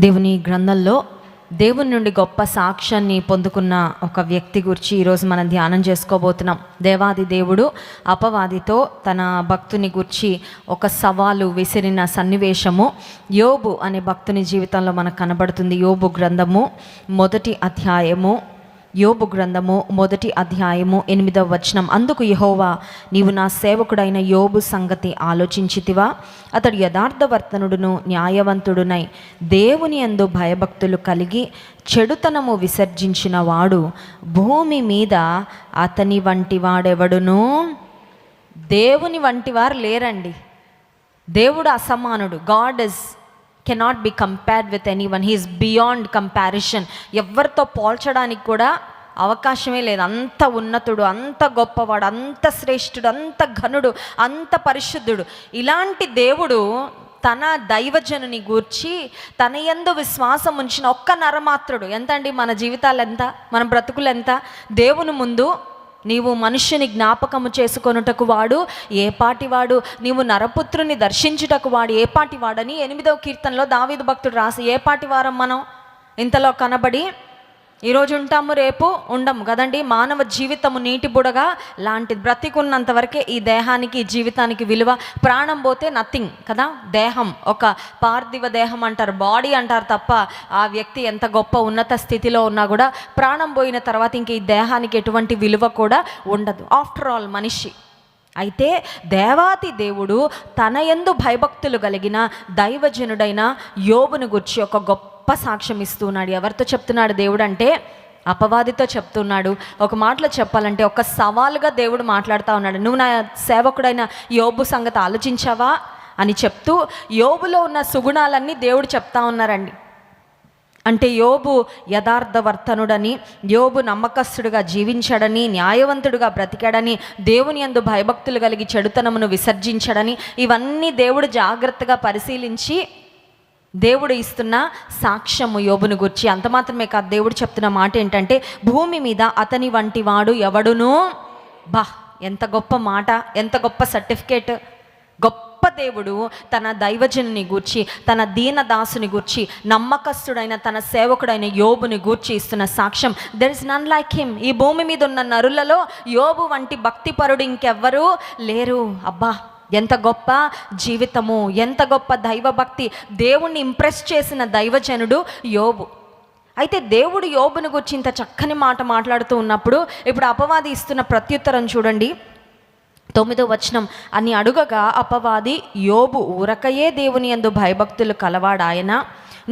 దేవుని గ్రంథంలో దేవుని నుండి గొప్ప సాక్ష్యాన్ని పొందుకున్న ఒక వ్యక్తి గురించి ఈరోజు మనం ధ్యానం చేసుకోబోతున్నాం. దేవాది దేవుడు అపవాదితో తన భక్తుని గురించి ఒక సవాలు విసిరిన సన్నివేశము యోబు అనే భక్తుని జీవితంలో మనకు కనబడుతుంది. యోబు గ్రంథము మొదటి అధ్యాయము 8వ వచనం. అందుకు యెహోవా, నీవు నా సేవకుడైన యోబు సంగతి ఆలోచించితివా? అతడు యథార్థవర్తనుడును న్యాయవంతుడునై దేవుని యందు భయభక్తులు కలిగి చెడుతనము విసర్జించిన వాడు. భూమి మీద అతని వంటి వాడెవడును? దేవుని వంటి వారు లేరండి. దేవుడు అసమానుడు. God is cannot be compared with anyone. He is beyond comparison. ఎవరితో పోల్చడానికి కూడా అవకాశమే లేదు. అంత ఉన్నతుడు, అంత గొప్పవాడు, అంత శ్రేష్ఠుడు, అంత ఘనుడు, అంత పరిశుద్ధుడు. ఇలాంటి దేవుడు తన దైవజనుని గూర్చి తన యందు విశ్వాసం ఉంచిన ఒక్క నరమాత్రుడు. ఎంతండి మన జీవితాలు ఎంత, మన బ్రతుకులు ఎంత? దేవుని ముందు నీవు మనుష్యుని జ్ఞాపకము చేసుకొనుటకు వాడు ఏ పాటివాడు, నీవు నరపుత్రుని దర్శించుటకు వాడు ఏ పాటివాడని 8వ కీర్తనలో దావీదు భక్తుడు రాసి, ఏ పాటివారం మనం ఇంతలో కనబడి ఈరోజు ఉంటాము, రేపు ఉండము కదండి. మానవ జీవితము నీటి బుడగా లాంటి బ్రతికున్నంత వరకే ఈ దేహానికి, ఈ జీవితానికి విలువ. ప్రాణం పోతే నథింగ్ కదా. దేహం ఒక పార్థివ దేహం అంటారు, బాడీ అంటారు తప్ప ఆ వ్యక్తి ఎంత గొప్ప ఉన్నత స్థితిలో ఉన్నా కూడా ప్రాణం పోయిన తర్వాత ఇంక ఈ దేహానికి ఎటువంటి విలువ కూడా ఉండదు. ఆఫ్టర్ ఆల్ మనిషి. అయితే దేవాతి దేవుడు తన యందు భయభక్తులు కలిగిన దైవజనుడైన యోబును గురించి ఒక గొప్ప సాక్ష్యం ఇస్తున్నాడు. ఎవరితో చెప్తున్నాడు దేవుడు అంటే? అపవాదితో చెప్తున్నాడు. ఒక మాటలో చెప్పాలంటే ఒక సవాలుగా దేవుడు మాట్లాడుతూ ఉన్నాడు. నువ్వు నా సేవకుడైన యోబు సంగతి ఆలోచించావా అని చెప్తూ యోబులో ఉన్న సుగుణాలన్నీ దేవుడు చెప్తా ఉన్నారండి. అంటే యోబు యథార్థవర్తనుడని, యోబు నమ్మకస్తుడుగా జీవించాడని, న్యాయవంతుడుగా బ్రతికాడని, దేవుని యందు భయభక్తులు కలిగి చెడుతనమును విసర్జించాడని, ఇవన్నీ దేవుడు జాగ్రత్తగా పరిశీలించి దేవుడు ఇస్తున్న సాక్ష్యము యోబును గురించి. అంత మాత్రమే కాదు, దేవుడు చెప్తున్న మాట ఏంటంటే, భూమి మీద అతని వంటి వాడు ఎవడును? ఎంత గొప్ప మాట, ఎంత గొప్ప సర్టిఫికేట్. గొప్ప దేవుడు తన దైవజనుని గూర్చి, తన దీనదాసుని గూర్చి, నమ్మకస్తుడైన తన సేవకుడైన యోబుని గూర్చి ఇస్తున్న సాక్ష్యం. There is none like him. ఈ భూమి మీద ఉన్న నరులలో యోబు వంటి భక్తిపరుడు ఇంకెవ్వరూ లేరు. అబ్బా, ఎంత గొప్ప జీవితము, ఎంత గొప్ప దైవభక్తి. దేవుణ్ణి ఇంప్రెస్ చేసిన దైవజనుడు యోబు. అయితే దేవుడు యోబును గురించి ఇంత చక్కని మాట మాట్లాడుతూ ఉన్నప్పుడు ఇప్పుడు అపవాది ఇస్తున్న ప్రత్యుత్తరం చూడండి. 9వ వచనం. అని అడుగగా అపవాది, యోబు ఊరకయే దేవుని యందు భయభక్తులు కలవాడాయన.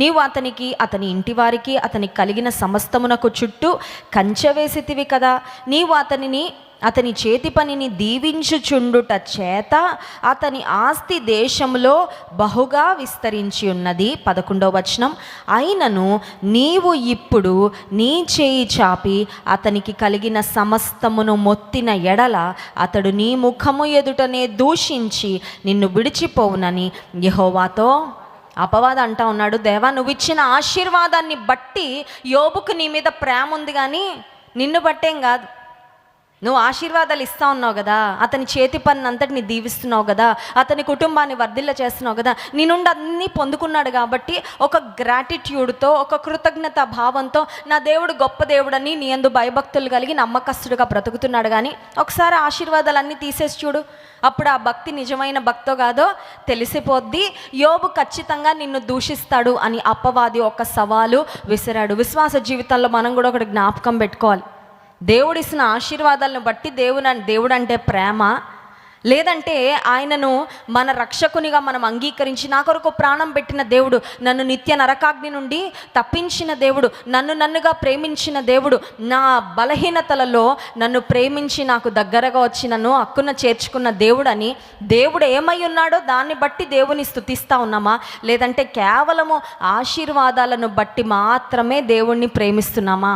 నీవు అతనికి, అతని ఇంటివారికి, అతనికి కలిగిన సమస్తమునకు చుట్టూ కంచె వేసితివి కదా. నీవు అతని చేతి పనిని దీవించుచుండుట చేత అతని ఆస్తి దేశంలో బహుగా విస్తరించి ఉన్నది. 11వ వచనం. అయినను నీవు ఇప్పుడు నీ చేయి చాపి అతనికి కలిగిన సమస్తమును మొత్తిన ఎడల అతడు నీ ముఖము ఎదుటనే దూషించి నిన్ను విడిచిపోవునని యెహోవాతో. అపవాది అంటా ఉన్నాడు, దేవా, నువ్వు ఇచ్చిన ఆశీర్వాదాన్ని బట్టి యోబుకు నీ మీద ప్రేమ ఉంది, కానీ నిన్ను బట్టేం కాదు. నువ్వు ఆశీర్వాదాలు ఇస్తా ఉన్నావు కదా, అతని చేతి పని అంతటిని దీవిస్తున్నావు కదా, అతని కుటుంబాన్ని వర్ధిల్ల చేస్తున్నావు కదా, నీ నుండి అన్నీ పొందుకున్నాడు కాబట్టి ఒక గ్రాటిట్యూడ్తో, ఒక కృతజ్ఞత భావంతో నా దేవుడు గొప్ప దేవుడని నీ యందు భయభక్తులు కలిగి నమ్మకస్తుడుగా బ్రతుకుతున్నాడు. కానీ ఒకసారి ఆశీర్వాదాలన్నీ తీసేసి చూడు, అప్పుడు ఆ భక్తి నిజమైన భక్తో కాదో తెలిసిపోద్ది. యోబు ఖచ్చితంగా నిన్ను దూషిస్తాడు అని అపవాది ఒక సవాలు విసిరాడు. విశ్వాస జీవితంలో మనం కూడా ఒకటి జ్ఞాపకం పెట్టుకోవాలి. దేవుడిస్తున్న ఆశీర్వాదాలను బట్టి దేవుడు అంటే ప్రేమ, లేదంటే ఆయనను మన రక్షకునిగా మనం అంగీకరించి నా కొరకు ప్రాణం పెట్టిన దేవుడు, నన్ను నిత్య నరకాగ్ని నుండి తప్పించిన దేవుడు, నన్నుగా ప్రేమించిన దేవుడు, నా బలహీనతలలో నన్ను ప్రేమించి నాకు దగ్గరగా వచ్చి నన్ను హక్కున చేర్చుకున్న దేవుడు అని దేవుడు ఏమై ఉన్నాడో దాన్ని బట్టి దేవుని స్తుతిస్తూ ఉన్నామా? లేదంటే కేవలము ఆశీర్వాదాలను బట్టి మాత్రమే దేవుణ్ణి ప్రేమిస్తున్నామా?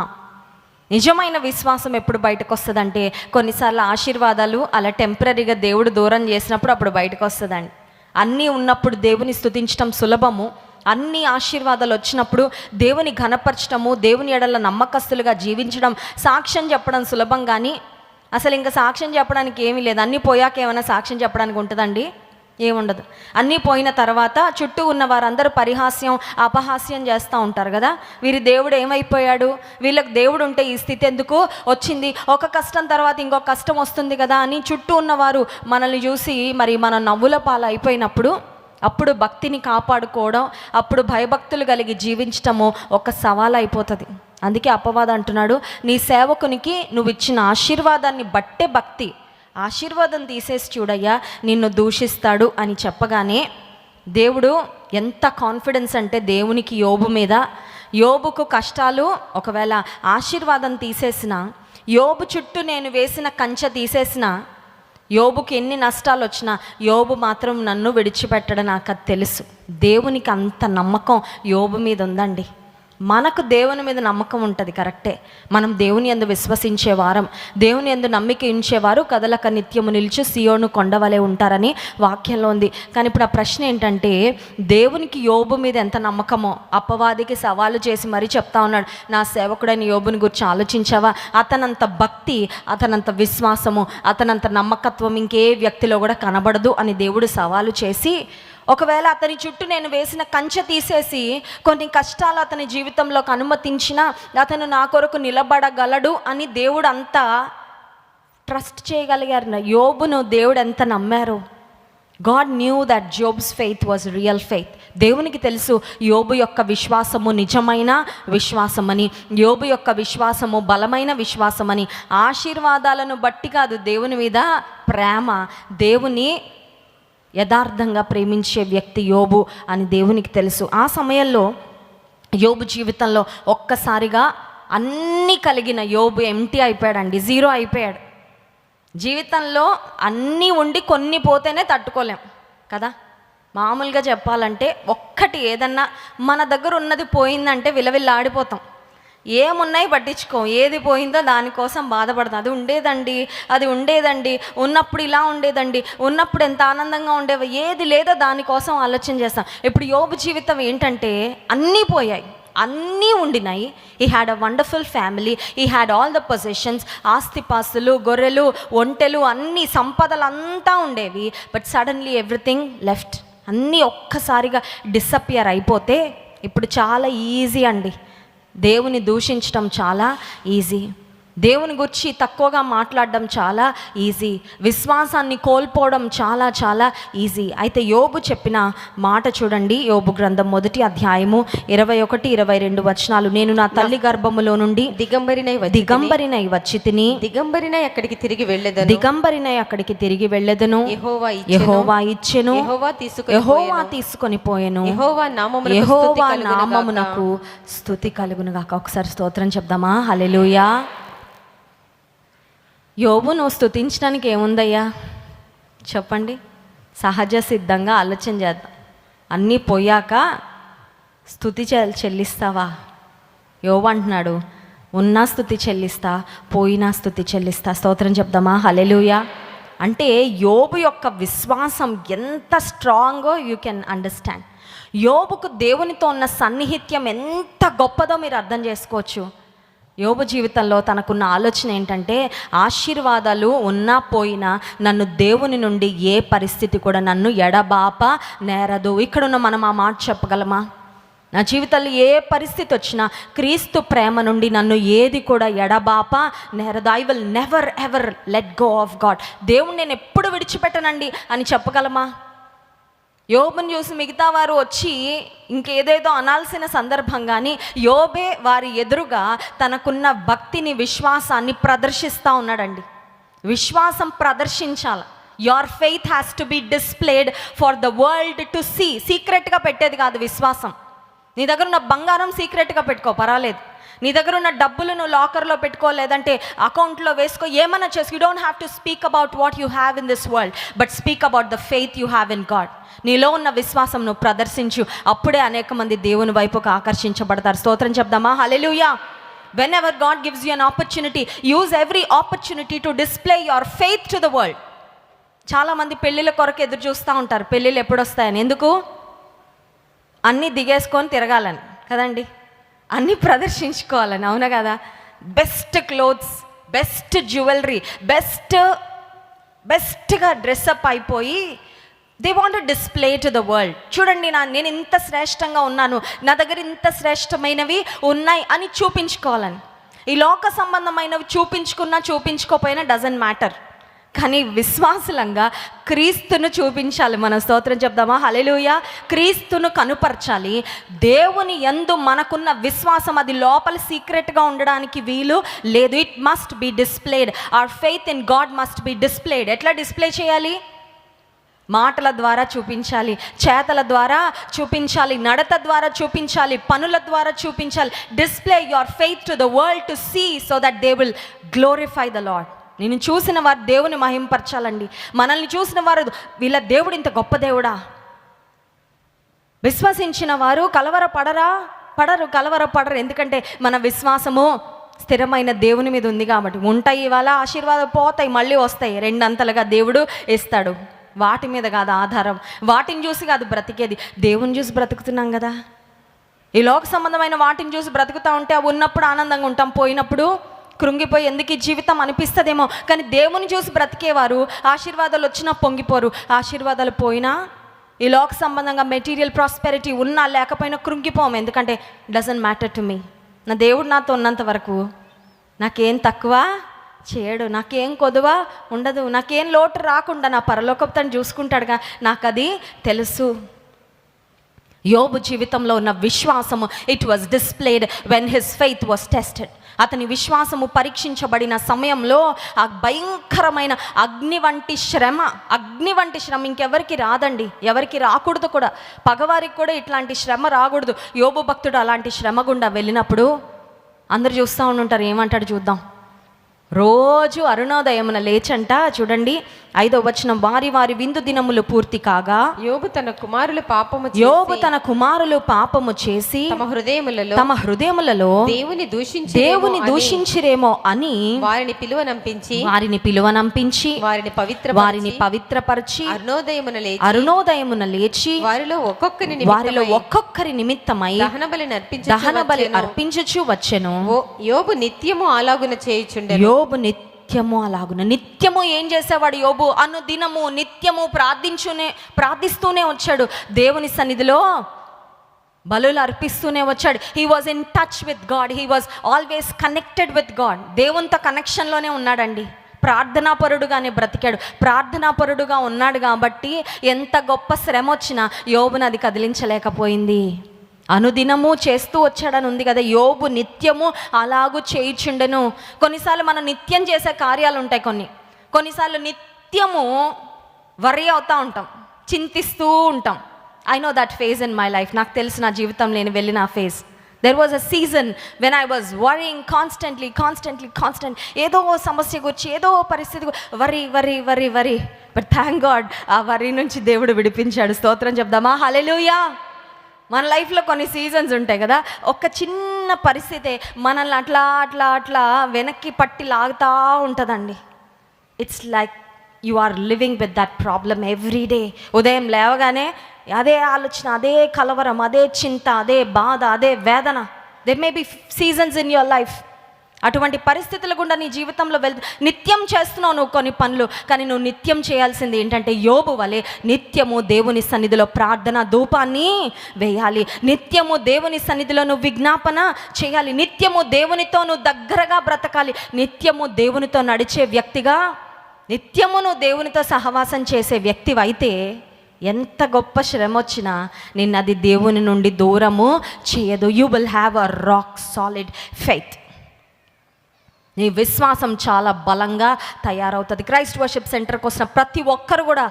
నిజమైన విశ్వాసం ఎప్పుడు బయటకు వస్తుందంటే, కొన్నిసార్లు ఆశీర్వాదాలు అలా టెంపరీగా దేవుడు దూరం చేసినప్పుడు అప్పుడు బయటకు వస్తుందండి. అన్నీ ఉన్నప్పుడు దేవుని స్తుతించడం సులభము. అన్ని ఆశీర్వాదాలు వచ్చినప్పుడు దేవుని ఘనపరచడము, దేవుని ఎడల నమ్మకస్తులుగా జీవించడం, సాక్ష్యం చెప్పడం సులభం. కానీ అసలు ఇంకా సాక్ష్యం చెప్పడానికి ఏమీ లేదు. అన్నీ పోయాక ఏమైనా సాక్ష్యం చెప్పడానికి ఉంటుందండి? ఏముండదు. అన్నీ పోయిన తర్వాత చుట్టూ ఉన్న వారందరూ పరిహాస్యం అపహాస్యం చేస్తూ ఉంటారు కదా, వీరి దేవుడు ఏమైపోయాడు, వీళ్ళకి దేవుడు ఉంటే ఈ స్థితి ఎందుకు వచ్చింది, ఒక కష్టం తర్వాత ఇంకొక కష్టం వస్తుంది కదా అని చుట్టూ ఉన్నవారు మనల్ని చూసి మరి మన నవ్వుల పాలు అయిపోయినప్పుడు అప్పుడు భక్తిని కాపాడుకోవడం, అప్పుడు భయభక్తులు కలిగి జీవించటము ఒక సవాల్ అయిపోతుంది. అందుకే అపవాది అంటున్నాడు, నీ సేవకునికి నువ్వు ఇచ్చిన ఆశీర్వాదాన్ని బట్టే భక్తి, ఆశీర్వాదం తీసేసి చూడయ్యా నిన్ను దూషిస్తాడు అని చెప్పగానే దేవుడు ఎంత కాన్ఫిడెన్స్ అంటే దేవునికి యోబు మీద, యోబుకు కష్టాలు ఒకవేళ ఆశీర్వాదం తీసేసిన, యోబు చుట్టూ నేను వేసిన కంచె తీసేసిన, యోబుకి ఎన్ని నష్టాలు వచ్చినా యోబు మాత్రం నన్ను విడిచిపెట్టడం నాకు అది తెలుసు. దేవునికి అంత నమ్మకం యోబు మీద ఉందండి. మనకు దేవుని మీద నమ్మకం ఉంటుంది, కరెక్టే. మనం దేవుని యందు విశ్వసించే వారం, దేవుని యందు నమ్మిక ఉంచేవారు కదలక నిత్యము నిలిచి సియోను కొండవలే ఉంటారని వాక్యంలో ఉంది. కానీ ఇప్పుడు ఆ ప్రశ్న ఏంటంటే, దేవునికి యోబు మీద ఎంత నమ్మకమో అపవాదికి సవాలు చేసి మరీ చెప్తా ఉన్నాడు, నా సేవకుడైన యోబుని గురించి ఆలోచించావా, అతనంత భక్తి, అతనంత విశ్వాసము, అతనంత నమ్మకత్వం ఇంకే వ్యక్తిలో కూడా కనబడదు అని దేవుడు సవాలు చేసి, ఒకవేళ అతని చుట్టూ నేను వేసిన కంచె తీసేసి కొన్ని కష్టాలు అతని జీవితంలోకి అనుమతించినా అతను నా కొరకు నిలబడగలడు అని దేవుడు అంతా ట్రస్ట్ చేయగలిగారు. యోబును దేవుడు ఎంత నమ్మారు. God knew that Job's faith was real faith. దేవునికి తెలుసు యోబు యొక్క విశ్వాసము నిజమైన విశ్వాసమని, యోబు యొక్క విశ్వాసము బలమైన విశ్వాసమని. ఆశీర్వాదాలను బట్టి కాదు దేవుని మీద ప్రేమ, దేవుని యథార్థంగా ప్రేమించే వ్యక్తి యోబు అని దేవునికి తెలుసు. ఆ సమయంలో యోబు జీవితంలో ఒక్కసారిగా అన్నీ కలిగిన యోబు ఎంటీ అయిపోయాడండి, జీరో అయిపోయాడు. జీవితంలో అన్నీ ఉండి కొన్ని పోతేనే తట్టుకోలేం కదా. మామూలుగా చెప్పాలంటే ఒక్కటి ఏదన్నా మన దగ్గర ఉన్నది పోయిందంటే విలవిల్లాడిపోతాం. ఏమున్నాయి పట్టించుకో, ఏది పోయిందో దానికోసం బాధపడతాం. అది ఉండేదండి, ఉన్నప్పుడు ఇలా ఉండేదండి, ఉన్నప్పుడు ఎంత ఆనందంగా ఉండేవి, ఏది లేదో దానికోసం ఆలోచన చేస్తాం. ఇప్పుడు యోబు జీవితం ఏంటంటే అన్నీ పోయాయి, అన్నీ ఉండినాయి. He had a wonderful family, he had all the positions, ఆస్తిపాస్తులు, గొర్రెలు, ఒంటెలు, అన్ని సంపదలు అంతా ఉండేవి. But suddenly everything left. అన్నీ ఒక్కసారిగా డిసపియర్ అయిపోతే ఇప్పుడు చాలా ఈజీ అండి దేవుని దూషించడం, చాలా ఈజీ. దేవుని గురించి తక్కువగా మాట్లాడడం చాలా ఈజీ. విశ్వాసాన్ని కోల్పోవడం చాలా చాలా ఈజీ. అయితే యోబు చెప్పిన మాట చూడండి, యోబు గ్రంథం 1వ అధ్యాయము 21-22 వచనాలు. నేను నా తల్లి గర్భములో నుండి దిగంబరినై వచ్చి తిని దిగంబరినై అక్కడికి తిరిగి వెళ్ళెదను. యెహోవా ఇచ్చెను, యెహోవా తీసుకొని పోయెను, యెహోవా నామమునకు స్తుతి కలుగును గాక. ఒకసారి స్తోత్రం చెప్దామా? హల్లెలూయా. యోబు నువ్వు స్తుతించడానికి ఏముందయ్యా చెప్పండి. సహజ సిద్ధంగా ఆలోచన చేద్దాం. అన్నీ పోయాక స్తుతి చెల్లిస్తావా? యోబు అంటున్నాడు, ఉన్నా స్తుతి చెల్లిస్తా, పోయినా స్తుతి చెల్లిస్తా. స్తోత్రం చెప్దామా? హల్లెలూయా. అంటే యోబు యొక్క విశ్వాసం ఎంత స్ట్రాంగో యూ కెన్ అండర్స్టాండ్. యోబుకు దేవునితో ఉన్న సన్నిహిత్యం ఎంత గొప్పదో మీరు అర్థం చేసుకోవచ్చు. యోబు జీవితంలో తనకున్న ఆలోచన ఏంటంటే, ఆశీర్వాదాలు ఉన్నా పోయినా నన్ను దేవుని నుండి ఏ పరిస్థితి కూడా నన్ను ఎడబాప నేరదు. ఇక్కడున్న మనం ఆ మాట చెప్పగలమా? నా జీవితంలో ఏ పరిస్థితి వచ్చినా క్రీస్తు ప్రేమ నుండి నన్ను ఏది కూడా ఎడబాప నేరదు. I will never ever let go of God. దేవుణ్ణి నేను ఎప్పుడు విడిచిపెట్టనండి అని చెప్పగలమా? యోబుని చూసి మిగతా వారు వచ్చి ఇంకేదేదో అనాల్సిన సందర్భం, కానీ యోబే వారి ఎదురుగా తనకున్న భక్తిని, విశ్వాసాన్ని ప్రదర్శిస్తూ ఉన్నాడండి. విశ్వాసం ప్రదర్శించాలి. Your faith has to be displayed for the world to see. సీక్రెట్గా పెట్టేది కాదు విశ్వాసం. నీ దగ్గర ఉన్న బంగారం సీక్రెట్గా పెట్టుకో, పర్వాలేదు. నీ దగ్గర ఉన్న డబ్బులు నువ్వు లాకర్లో పెట్టుకో, లేదంటే అకౌంట్లో వేసుకో, ఏమన్నా చేసుకో. You don't have to speak about what you have in this world, but speak about the faith you have in God. నీలో ఉన్న విశ్వాసం నువ్వు ప్రదర్శించు, అప్పుడే అనేక మంది దేవుని వైపుకు ఆకర్షించబడతారు. స్తోత్రం చెప్దామా? హల్లెలూయా. Whenever God gives you an opportunity, use every opportunity to display your faith to the world. చాలామంది పెళ్ళిళ్ళ కొరకు ఎదురు చూస్తూ ఉంటారు, పెళ్ళిళ్ళు ఎప్పుడు వస్తాయని. ఎందుకు? అన్నీ దిగేసుకొని తిరగాలని కదండి, అన్నీ ప్రదర్శించుకోవాలని, అవునా కదా? బెస్ట్ క్లోత్స్, బెస్ట్ జ్యువెలరీ, బెస్ట్గా డ్రెస్అప్ అయిపోయి they want to display to the world. చూడండి, నేను ఇంత శ్రేష్టంగా ఉన్నాను, నా దగ్గర ఇంత శ్రేష్టమైనవి ఉన్నాయి అని చూపించుకోవాలని. ఈ లోక సంబంధమైనవి చూపించుకున్నా చూపించుకోపోయినా డజంట్ మ్యాటర్. కానీ విశ్వాసులంగా క్రీస్తును చూపించాలి. మన స్తోత్రం చెప్దామా? హల్లెలూయా. క్రీస్తును కనుపరచాలి. దేవుని యందు మనకున్న విశ్వాసం అది లోపల సీక్రెట్గా ఉండడానికి వీలు లేదు. It must be displayed. Our faith in God must be displayed. ఎట్లా డిస్ప్లే చేయాలి? మాటల ద్వారా చూపించాలి, చేతల ద్వారా చూపించాలి, నడత ద్వారా చూపించాలి, పనుల ద్వారా చూపించాలి. Display your faith to the world to see so that they will glorify the Lord. నేను చూసిన వారు దేవుని మహింపరచాలండి. మనల్ని చూసిన వారు వీళ్ళ దేవుడు ఇంత గొప్ప దేవుడా. విశ్వసించిన వారు కలవరపడరు. ఎందుకంటే మన విశ్వాసము స్థిరమైన దేవుని మీద ఉంది కాబట్టి. ఉంటాయి ఇవాళ ఆశీర్వాదం, పోతాయి, మళ్ళీ వస్తాయి. రెండంతలుగా దేవుడు ఇస్తాడు. వాటి మీద కాదు ఆధారం, వాటిని చూసి కాదు బ్రతికేది, దేవుని చూసి బ్రతుకుతున్నాం కదా. ఈ లోక సంబంధమైన వాటిని చూసి బ్రతుకుతూ ఉంటే అవి ఉన్నప్పుడు ఆనందంగా ఉంటాం, పోయినప్పుడు కృంగిపోయి ఎందుకు ఈ జీవితం అనిపిస్తుందేమో. కానీ దేవుని చూసి బ్రతికేవారు ఆశీర్వాదాలు వచ్చినా పొంగిపోరు, ఆశీర్వాదాలు పోయినా ఈ లోక సంబంధంగా మెటీరియల్ ప్రాస్పెరిటీ ఉన్నా లేకపోయినా కృంగిపోము. ఎందుకంటే డజంట్ మ్యాటర్ టు మీ. నా దేవుడు నాతో ఉన్నంత వరకు నాకేం తక్కువ చేయడు, నాకేం కొదువ ఉండదు, నాకేం లోటు రాకుండా నా పరలోకపు తను చూసుకుంటాడుగా, నాకు అది తెలుసు. యోబు జీవితంలో ఉన్న విశ్వాసము it was displayed when his faith was tested. అతని విశ్వాసము పరీక్షించబడిన సమయంలో ఆ భయంకరమైన అగ్ని వంటి శ్రమ ఇంకెవరికి రాదండి, ఎవరికి రాకూడదు కూడా. పగవారికి కూడా ఇట్లాంటి శ్రమ రాకూడదు. యోబు భక్తుడు అలాంటి శ్రమ గుండా వెళ్ళినప్పుడు అందరు చూస్తూ ఉంటారు. ఏమంటాడు చూద్దాం. రోజు అరుణోదయమున లేచంట, చూడండి 5వ వచనం, వారి విందు దినములు పూర్తి కాగా యోబు తన కుమారులు పాపము చేసి తమ హృదయములలో దేవుని దూషించిరేమో అని వారిని పిలువనంపించి వారిని పవిత్రపరిచి అరుణోదయమున లేచి వారిలో ఒక్కొక్కరి నిమిత్తమై దహనబలి అర్పించుచు వచ్చెను. యోబు నిత్యము అలాగున చేయుచుండెను. యోబు నిత్యము అలాగున, నిత్యము ఏం చేసేవాడు యోబు? అనుదినము నిత్యము ప్రార్థిస్తూనే వచ్చాడు. దేవుని సన్నిధిలో బలులు అర్పిస్తూనే వచ్చాడు. He was in touch with God, he was always connected with God. దేవునితో కనెక్షన్లోనే ఉన్నాడండి. ప్రార్థనాపరుడుగానే బ్రతికాడు. ప్రార్థనాపరుడుగా ఉన్నాడు కాబట్టి ఎంత గొప్ప శ్రమ వచ్చినా యోబుని అది కదిలించలేకపోయింది. అనుదినము చేస్తూ వచ్చాడని ఉంది కదా. యోబు నిత్యము అలాగూ చేయుచుండెను. కొన్నిసార్లు మనం నిత్యం చేసే కార్యాలు ఉంటాయి, కొన్నిసార్లు నిత్యము వర్రీ అవుతూ ఉంటాం, చింతిస్తూ ఉంటాం. I know that phase in my life. నాకు తెలుసు, నా జీవితం నేను వెళ్ళిన ఆ phase. There was a season when I was worrying constantly. ఏదో సమస్య గురించి, ఏదో పరిస్థితి వరీ. బట్ థ్యాంక్ గాడ్, ఆ వరీ నుంచి దేవుడు విడిపించాడు. స్తోత్రం చెప్దామా? హల్లెలూయా. మన లైఫ్లో కొన్ని సీజన్స్ ఉంటాయి కదా, ఒక చిన్న పరిస్థితే మనల్ని అట్లా వెనక్కి పట్టి లాగుతూ ఉంటుందండి. It's like you are living with that problem every day. ఉదయం లేవగానే అదే ఆలోచన, అదే కలవరం, అదే చింత, అదే బాధ, అదే వేదన. There may be seasons in your life. అటువంటి పరిస్థితులు గుండా నీ జీవితంలో నిత్యం చేస్తున్నావు నువ్వు కొన్ని పనులు, కానీ నువ్వు నిత్యం చేయాల్సింది ఏంటంటే యోబు వలె నిత్యము దేవుని సన్నిధిలో ప్రార్థన ధూపాన్ని వేయాలి. నిత్యము దేవుని సన్నిధిలో నువ్వు విజ్ఞాపన చేయాలి. నిత్యము దేవునితో నువ్వు దగ్గరగా బ్రతకాలి. నిత్యము దేవునితో నడిచే వ్యక్తిగా, నిత్యము నువ్వు దేవునితో సహవాసం చేసే వ్యక్తివైతే ఎంత గొప్ప శ్రమ వచ్చినా నిన్నది దేవుని నుండి దూరము చేయదు. You will have a rock solid faith. నీ విశ్వాసం చాలా బలంగా తయారవుతుంది. క్రైస్ట్ వర్షిప్ సెంటర్కి వచ్చిన ప్రతి ఒక్కరు కూడా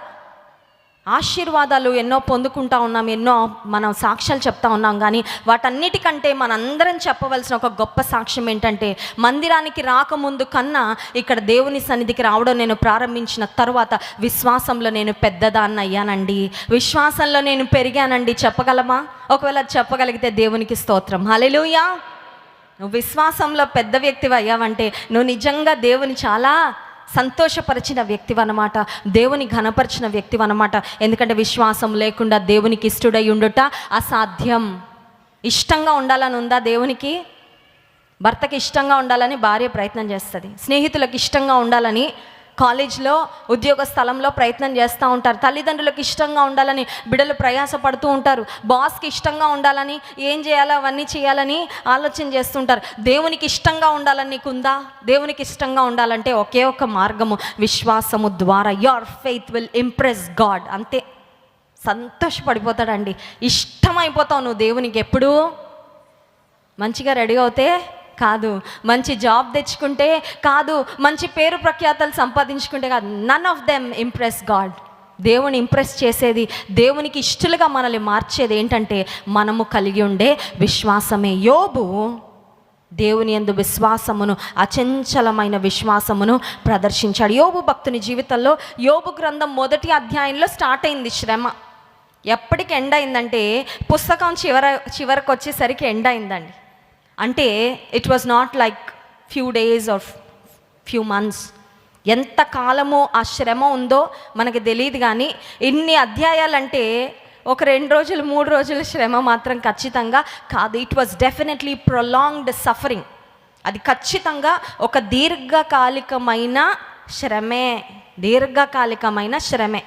ఆశీర్వాదాలు ఎన్నో పొందుకుంటా ఉన్నాం, ఎన్నో మనం సాక్ష్యాలు చెప్తా ఉన్నాం. కానీ వాటన్నిటికంటే మనందరం చెప్పవలసిన ఒక గొప్ప సాక్ష్యం ఏంటంటే, మందిరానికి రాకముందు కన్నా ఇక్కడ దేవుని సన్నిధికి రావడం నేను ప్రారంభించిన తర్వాత విశ్వాసంలో నేను పెద్దదాన్ని అయ్యానండి, విశ్వాసంలో నేను పెరిగానండి. చెప్పగలమా? ఒకవేళ చెప్పగలిగితే దేవునికి స్తోత్రం. హల్లెలూయా. నువ్వు విశ్వాసంలో పెద్ద వ్యక్తివి అయ్యావంటే నువ్వు నిజంగా దేవుని చాలా సంతోషపరిచిన వ్యక్తివన్నమాట, దేవుని ఘనపరిచిన వ్యక్తివన్నమాట. ఎందుకంటే విశ్వాసం లేకుండా దేవునికి ఇష్టడై ఉండుట అసాధ్యం. ఇష్టంగా ఉండాలని ఉందా దేవునికి? భర్తకి ఇష్టంగా ఉండాలని భార్య ప్రయత్నం చేస్తుంది, స్నేహితులకు ఇష్టంగా ఉండాలని కాలేజ్లో ఉద్యోగ స్థలంలో ప్రయత్నం చేస్తూ ఉంటారు. తల్లిదండ్రులకు ఇష్టంగా ఉండాలని బిడ్డలు ప్రయాసపడుతూ ఉంటారు. బాస్కి ఇష్టంగా ఉండాలని ఏం చేయాలో అవన్నీ చేయాలని ఆలోచన చేస్తుంటారు. దేవునికి ఇష్టంగా ఉండాలని నీకుందా? దేవునికి ఇష్టంగా ఉండాలంటే ఒకే ఒక మార్గము, విశ్వాసము ద్వారా. Your faith will impress God. అంతే, సంతోషపడిపోతాడండి. ఇష్టమైపోతావు నువ్వు దేవునికి. ఎప్పుడు మంచిగా రెడీ అవుతే కాదు, మంచి జాబ్ తెచ్చుకుంటే కాదు, మంచి పేరు ప్రఖ్యాతలు సంపాదించుకుంటే కాదు. None of them impress God. దేవుని ఇంప్రెస్ చేసేది, దేవునికి ఇష్టలుగా మనల్ని మార్చేది ఏంటంటే మనము కలిగి ఉండే విశ్వాసమే. యోబు దేవుని యందు విశ్వాసమును, అచంచలమైన విశ్వాసమును ప్రదర్శించాడు. యోబు భక్తుని జీవితంలో యోబు గ్రంథం 1వ అధ్యాయంలో స్టార్ట్ అయింది శ్రమ. ఎప్పటికి ఎండ్ అయిందంటే పుస్తకం చివరకు వచ్చేసరికి ఎండ్ అయిందండి. అంటే it was not like few days or few months. ఎంత కాలమో ఆ శ్రమ ఉందో మనకి తెలియదు. కానీ ఇన్ని అధ్యాయాలంటే ఒక 2 రోజులు 3 రోజుల శ్రమ మాత్రం ఖచ్చితంగా కాదు. It was definitely prolonged suffering. అది ఖచ్చితంగా ఒక దీర్ఘకాలికమైన శ్రమే.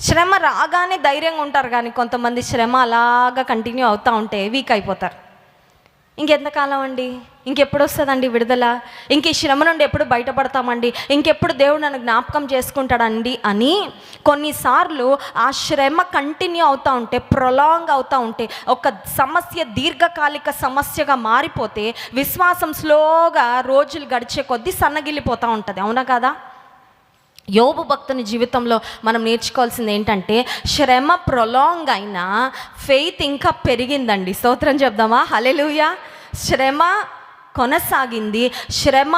శ్రమ రాగానే ధైర్యంగా ఉంటారు, కానీ కొంతమంది శ్రమ అలాగా కంటిన్యూ అవుతూ ఉంటే వీక్ అయిపోతారు. ఇంకెంతకాలం అండి, ఇంకెప్పుడు వస్తుందండి విడుదల, ఇంక ఈ శ్రమ నుండి ఎప్పుడు బయటపడతామండి, ఇంకెప్పుడు దేవుడు నన్ను జ్ఞాపకం చేసుకుంటాడండి అని కొన్నిసార్లు ఆ శ్రమ కంటిన్యూ అవుతూ ఉంటే, ప్రొలాంగ్ అవుతూ ఉంటే, ఒక సమస్య దీర్ఘకాలిక సమస్యగా మారిపోతే విశ్వాసం స్లోగా రోజులు గడిచే కొద్దీ సన్నగిల్లిపోతూ ఉంటుంది. అవునా కాదా? యోబు భక్తుని జీవితంలో మనం నేర్చుకోవాల్సింది ఏంటంటే శ్రమ ప్రొలాంగ్ అయినా ఫెయిత్ ఇంకా పెరిగిందండి. స్తోత్రం చెప్దామా? హల్లెలూయా. శ్రమ కొనసాగింది. శ్రమ